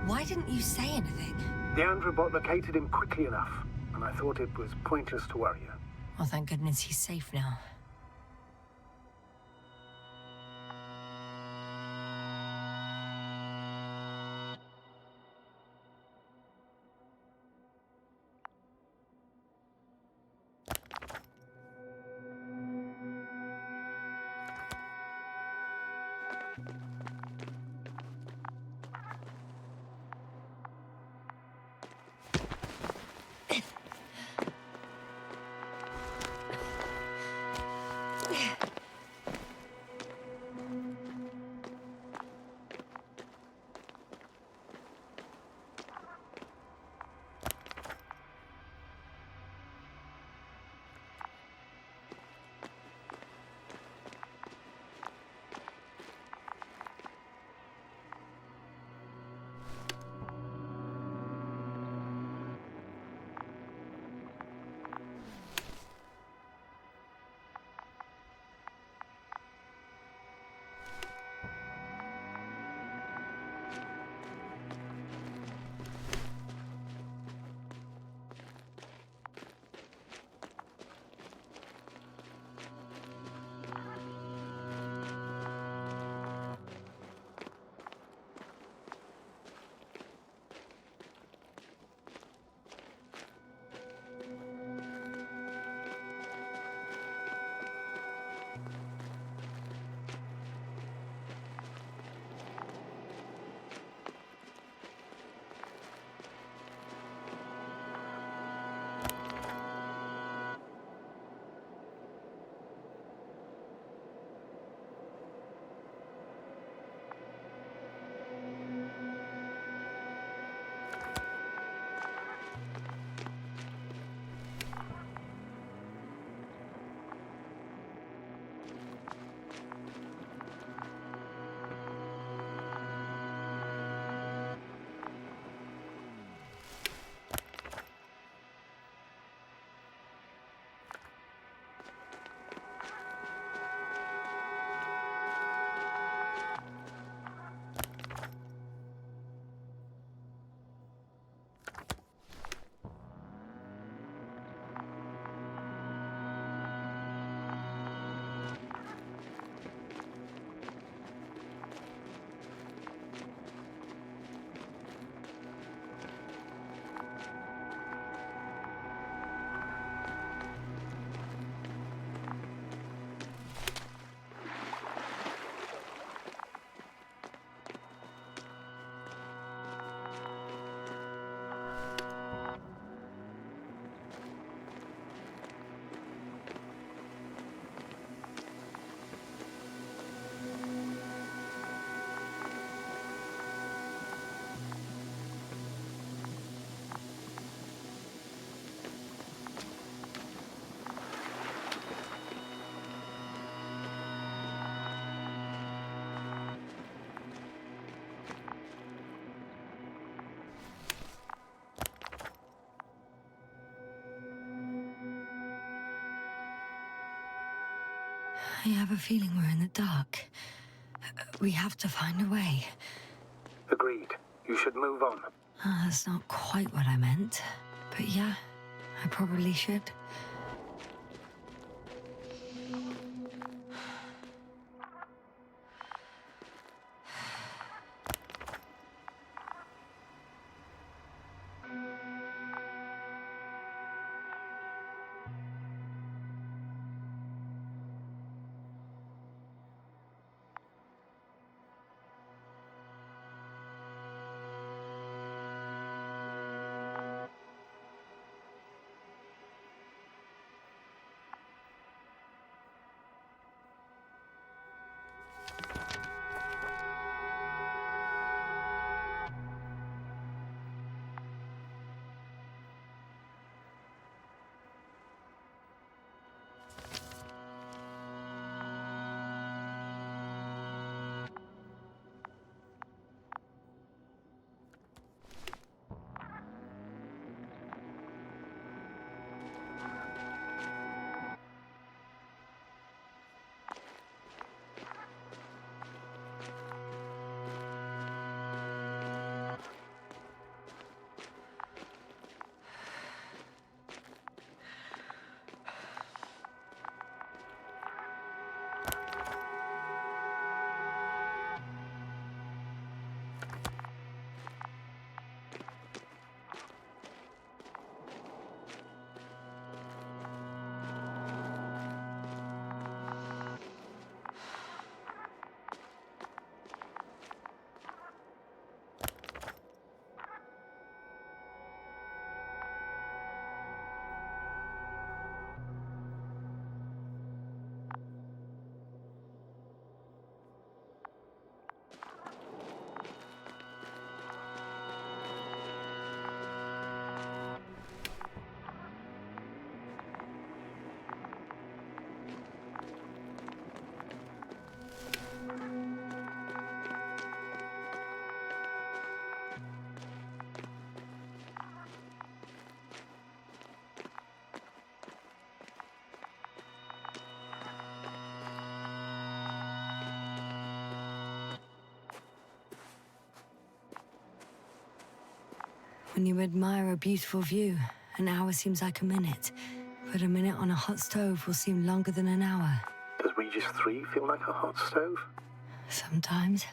why didn't you say anything? The Androbot located him quickly enough, and I thought it was pointless to worry you. Well, thank goodness he's safe now. I have a feeling we're in the dark. We have to find a way. Agreed. You should move on. That's not quite what I meant. But yeah, I probably should. When you admire a beautiful view, an hour seems like a minute. But a minute on a hot stove will seem longer than an hour. Does Regis III feel like a hot stove? Sometimes.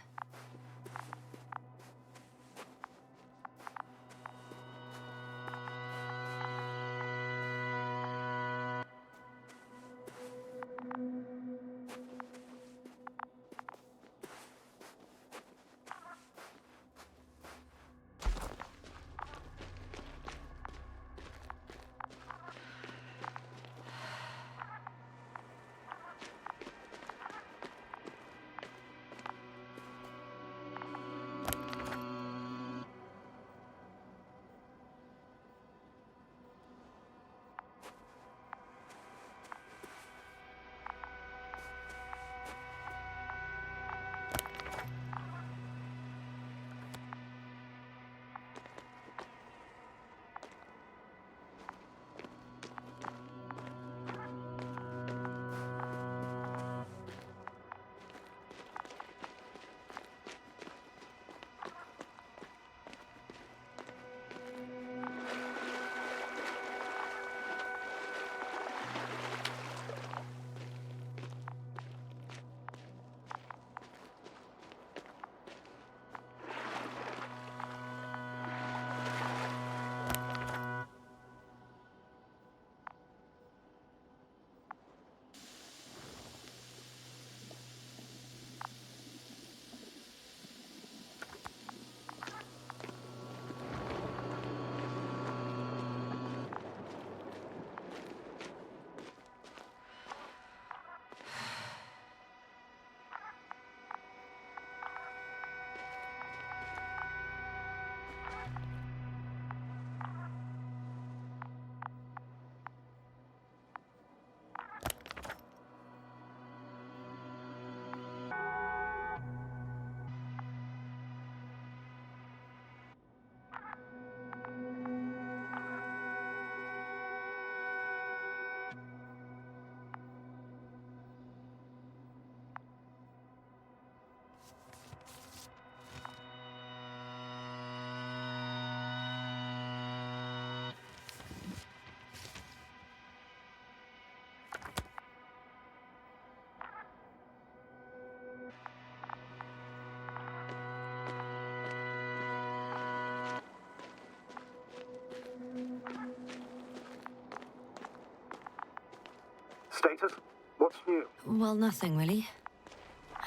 Status? What's new? Well, nothing really.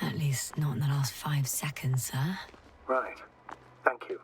At least not in the last 5 seconds, sir. Right. Thank you.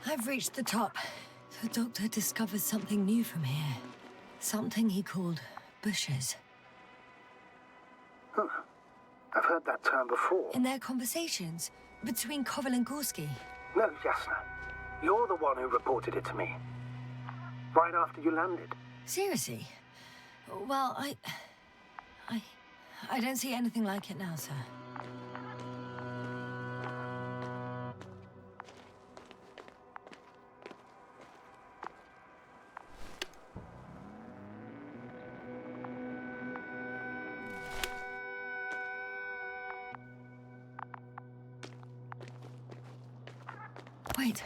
I've reached the top. The doctor discovered something new from here. Something he called bushes. Huh. I've heard that term before. In their conversations between Koval and Gorski. No, Yasna. You're the one who reported it to me. Right after you landed. Seriously? Well, I don't see anything like it now, sir. Wait.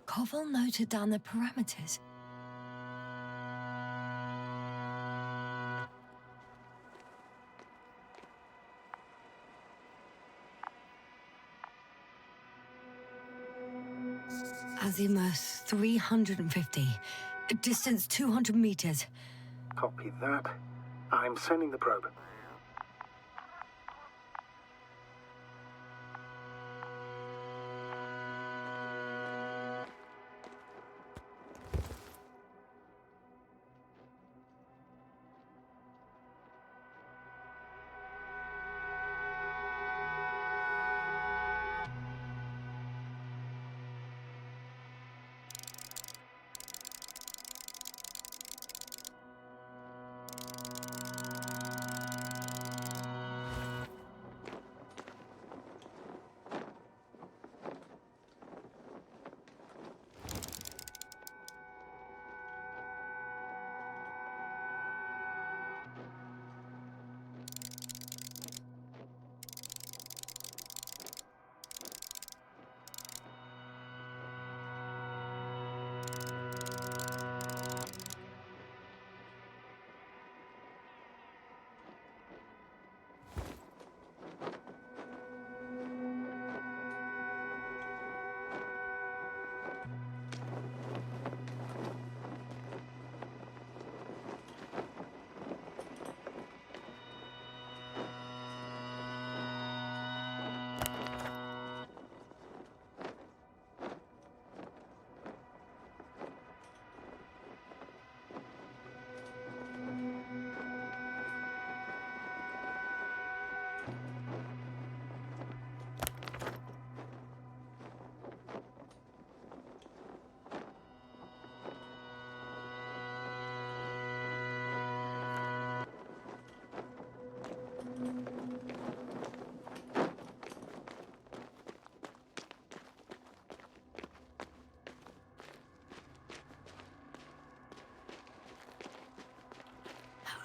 Koval noted down the parameters. Azimuth 350. Distance 200 meters. Copy that. I'm sending the probe.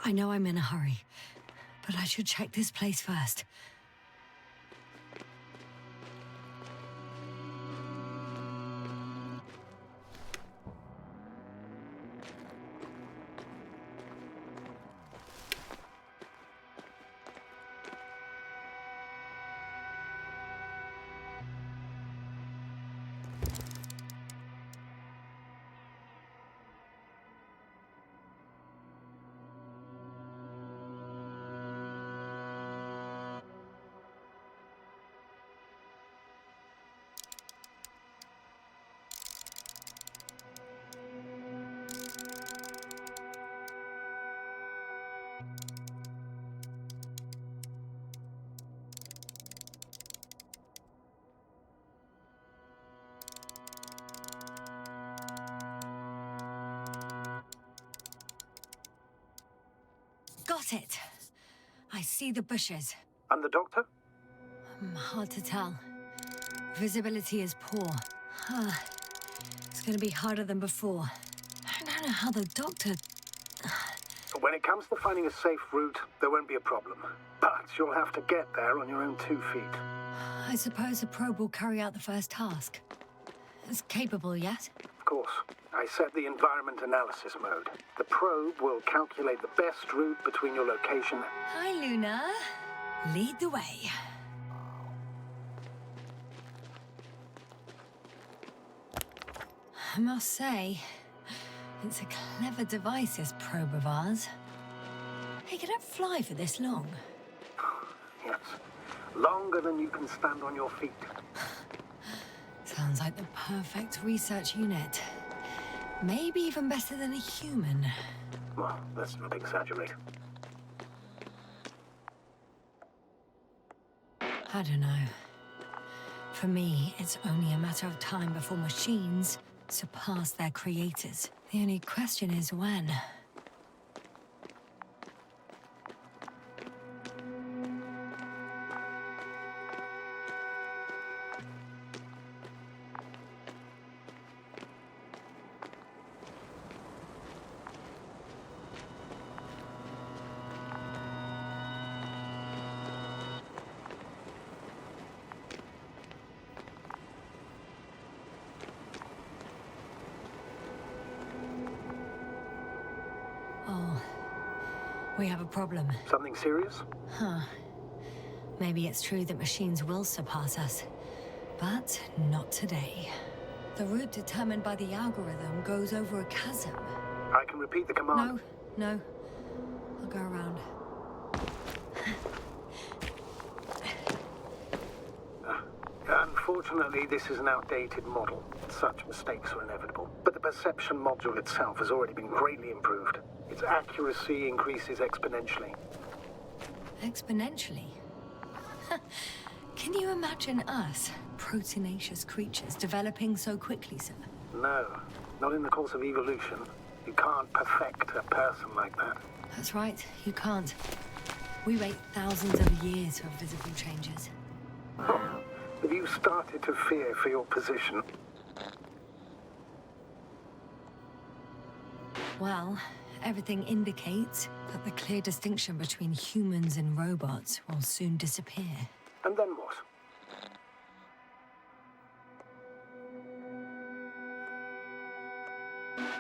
I know I'm in a hurry, but I should check this place first. Got it. I see the bushes. And the doctor? Hard to tell. Visibility is poor. It's gonna be harder than before. I don't know how the doctor... When it comes to finding a safe route, there won't be a problem. But you'll have to get there on your own 2 feet. I suppose a probe will carry out the first task. It's capable yet? Of course. I set the environment analysis mode. The probe will calculate the best route between your location... Hi, Luna. Lead the way. I must say, it's a clever device, this probe of ours. Hey, could it fly for this long? Yes. Longer than you can stand on your feet. Sounds like the perfect research unit. Maybe even better than a human. Well, let's not exaggerate. I don't know. For me, it's only a matter of time before machines surpass their creators. The only question is when. Oh, we have a problem. Something serious? Huh. Maybe it's true that machines will surpass us, but not today. The route determined by the algorithm goes over a chasm. I can repeat the command. No. I'll go around. Unfortunately, this is an outdated model. Such mistakes are inevitable. But the perception module itself has already been greatly improved. Its accuracy increases exponentially. Exponentially? Can you imagine us, proteinaceous creatures, developing so quickly, sir? No, not in the course of evolution. You can't perfect a person like that. That's right, you can't. We wait thousands of years for visible changes. Have you started to fear for your position? Well, everything indicates that the clear distinction between humans and robots will soon disappear. And then what?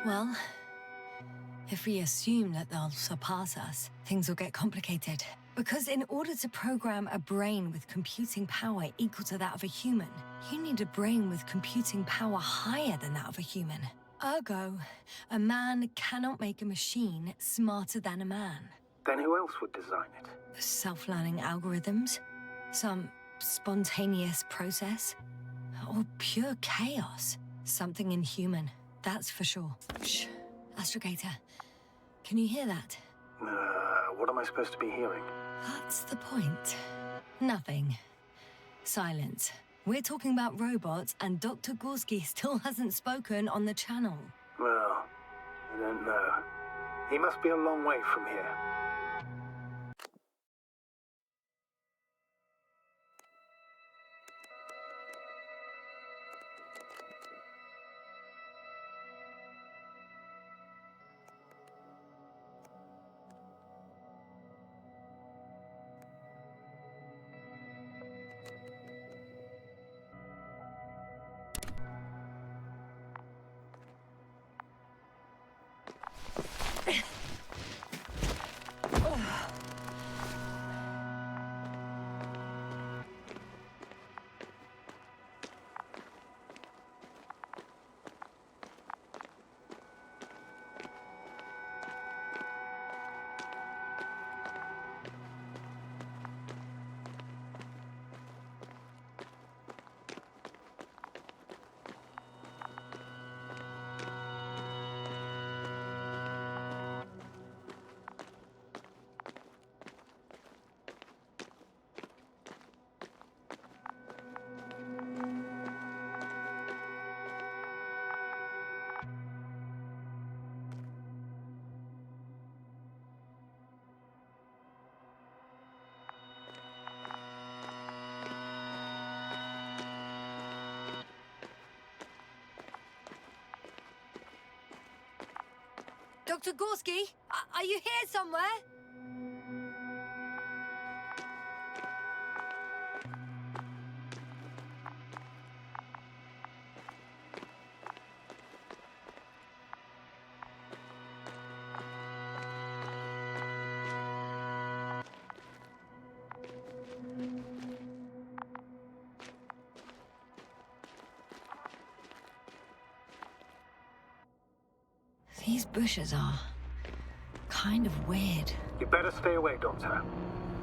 Well, if we assume that they'll surpass us, things will get complicated. Because in order to program a brain with computing power equal to that of a human, you need a brain with computing power higher than that of a human. Ergo, a man cannot make a machine smarter than a man. Then who else would design it? Self-learning algorithms? Some spontaneous process? Or pure chaos? Something inhuman, that's for sure. Shh. Astrogator, can you hear that? What am I supposed to be hearing? That's the point. Nothing. Silence. We're talking about robots, and Dr. Gorski still hasn't spoken on the channel. Well, I don't know. He must be a long way from here. Dr. Gorski, are you here somewhere? These bushes are kind of weird. You better stay away, Doctor.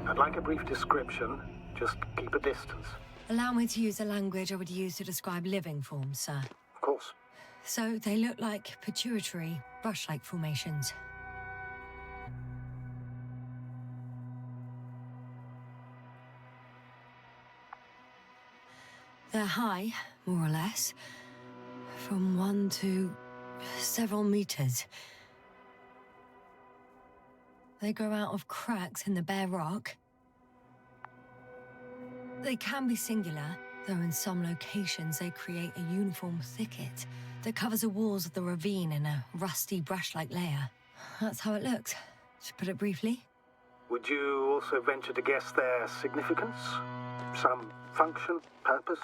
I'd like a brief description. Just keep a distance. Allow me to use the language I would use to describe living forms, sir. Of course. So they look like pituitary, brush-like formations. They're high, more or less, from 1 to several meters. They grow out of cracks in the bare rock. They can be singular, though in some locations they create a uniform thicket that covers the walls of the ravine in a rusty brush-like layer. That's how it looks, to put it briefly. Would you also venture to guess their significance? Some function, purpose?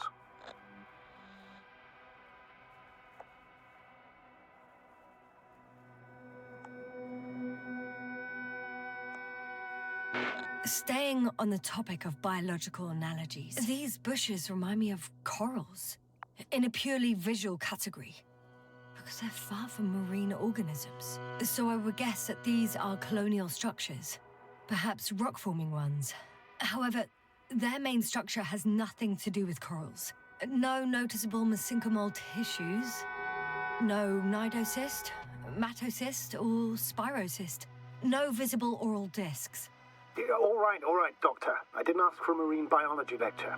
Staying on the topic of biological analogies, these bushes remind me of corals, in a purely visual category, because they're far from marine organisms. So I would guess that these are colonial structures, perhaps rock-forming ones. However, their main structure has nothing to do with corals. No noticeable mesenchymal tissues, no nidocyst, matocyst, or spirocyst, no visible oral discs. Yeah, all right, Doctor. I didn't ask for a marine biology lecture.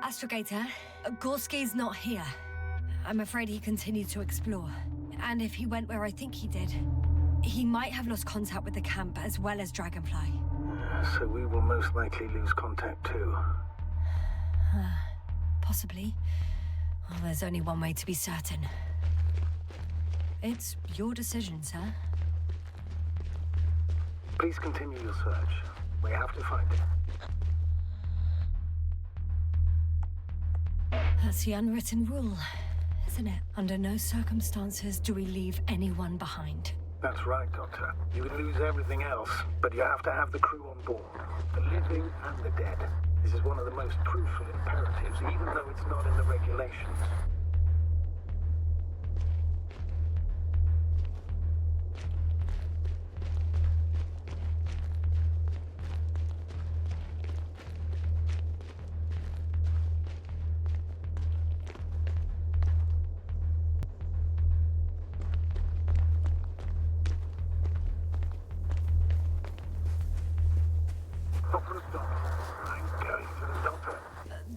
Astrogator, Gorski's not here. I'm afraid he continued to explore. And if he went where I think he did, he might have lost contact with the camp as well as Dragonfly. So we will most likely lose contact too. Possibly. Well, there's only one way to be certain. It's your decision, sir. Please continue your search. We have to find it. That's the unwritten rule, isn't it? Under no circumstances do we leave anyone behind. That's right, Doctor. You would lose everything else, but you have to have the crew on board. The living and the dead. This is one of the most crucial imperatives, even though it's not in the regulations.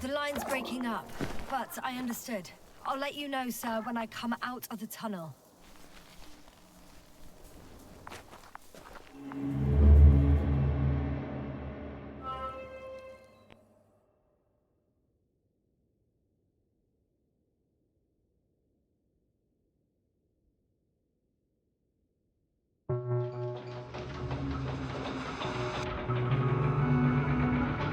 The line's breaking up, but I understood. I'll let you know, sir, when I come out of the tunnel.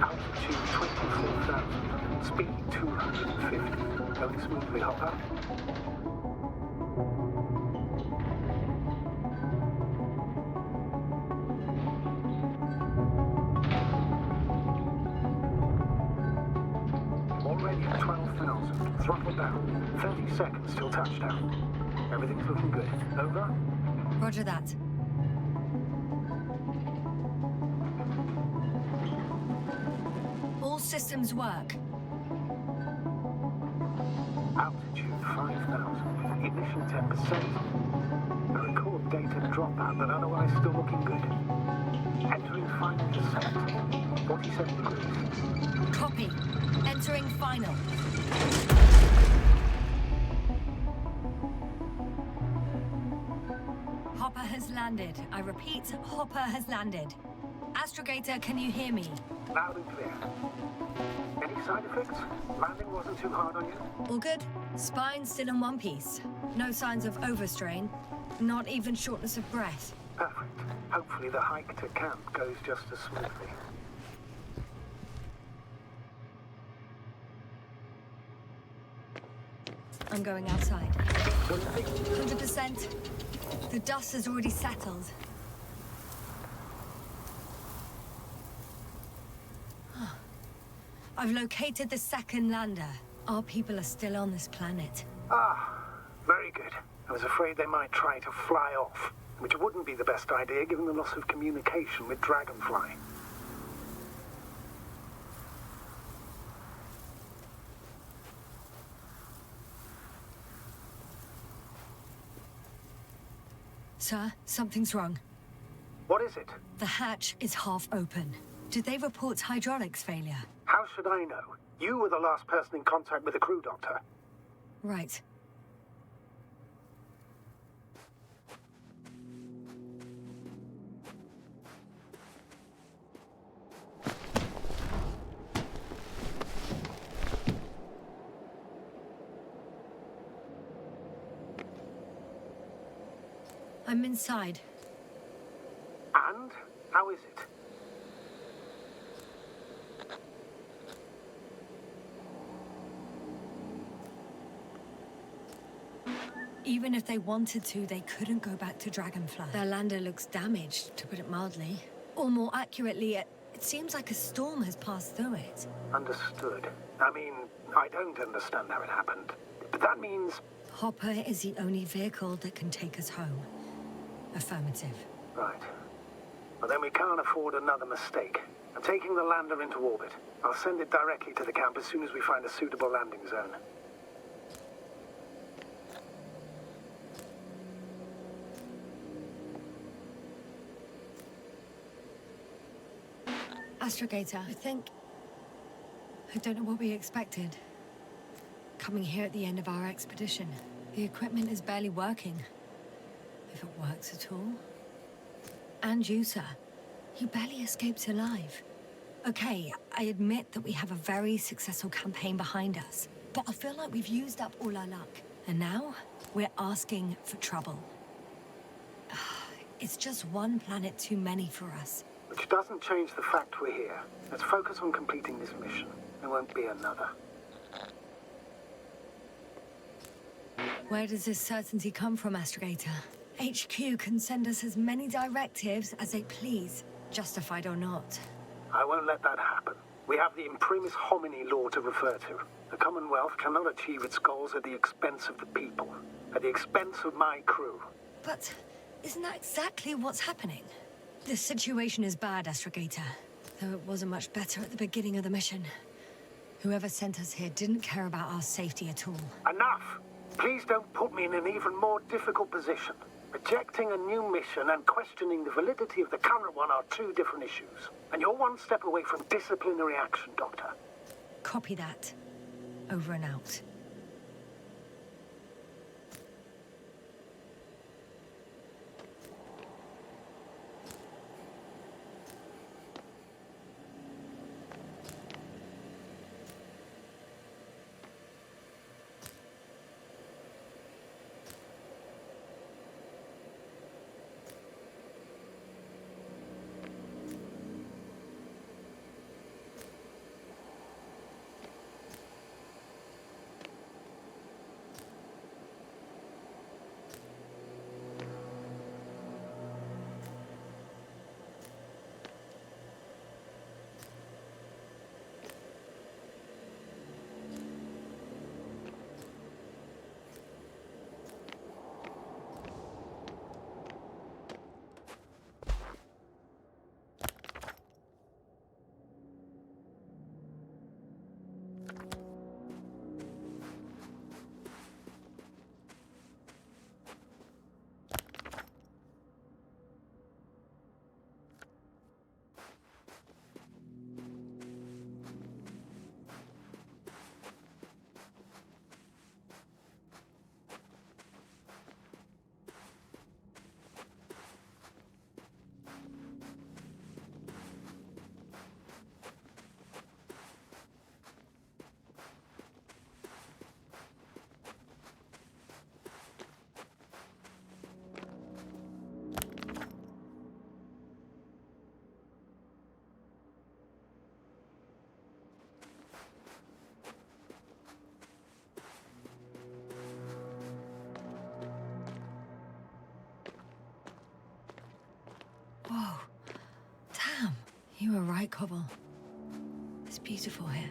Altitude 24,000. Speed 250. Going smoothly, Hopper. Already at 12,000. Throttle down. 30 seconds till touchdown. Everything's looking good. Over? Roger that. All systems work. Altitude 5,000. 10%. A record data dropout, but otherwise still looking good. Entering final descent. 47 degrees. Copy. Entering final. Hopper has landed. I repeat, Hopper has landed. Astrogator, can you hear me? Loud and clear. Any side effects? Landing wasn't too hard on you? All good. Spine still in one piece. No signs of overstrain. Not even shortness of breath. Perfect. Hopefully the hike to camp goes just as smoothly. I'm going outside. 100%. The dust has already settled. I've located the second lander. Our people are still on this planet. Ah, very good. I was afraid they might try to fly off, which wouldn't be the best idea given the loss of communication with Dragonfly. Sir, something's wrong. What is it? The hatch is half open. Did they report hydraulics failure? How should I know? You were the last person in contact with the crew, Doctor. Right. I'm inside. And? How is it? Even if they wanted to, they couldn't go back to Dragonfly. Their lander looks damaged, to put it mildly. Or more accurately, it seems like a storm has passed through it. Understood. I mean, I don't understand how it happened. But that means... Hopper is the only vehicle that can take us home. Affirmative. Right. Well, then we can't afford another mistake. I'm taking the lander into orbit. I'll send it directly to the camp as soon as we find a suitable landing zone. Astrogator, I don't know what we expected. Coming here at the end of our expedition. The equipment is barely working. If it works at all. And you, sir. You barely escaped alive. Okay, I admit that we have a very successful campaign behind us. But I feel like we've used up all our luck. And now, we're asking for trouble. It's just one planet too many for us. Which doesn't change the fact we're here. Let's focus on completing this mission. There won't be another. Where does this certainty come from, Astrogator? HQ can send us as many directives as they please, justified or not. I won't let that happen. We have the imprimis homini law to refer to. The Commonwealth cannot achieve its goals at the expense of the people, at the expense of my crew. But isn't that exactly what's happening? The situation is bad, Astrogator. Though it wasn't much better at the beginning of the mission. Whoever sent us here didn't care about our safety at all. Enough! Please don't put me in an even more difficult position. Rejecting a new mission and questioning the validity of the current one are two different issues. And you're one step away from disciplinary action, Doctor. Copy that. Over and out. Whoa. Damn. You were right, Koval. It's beautiful here.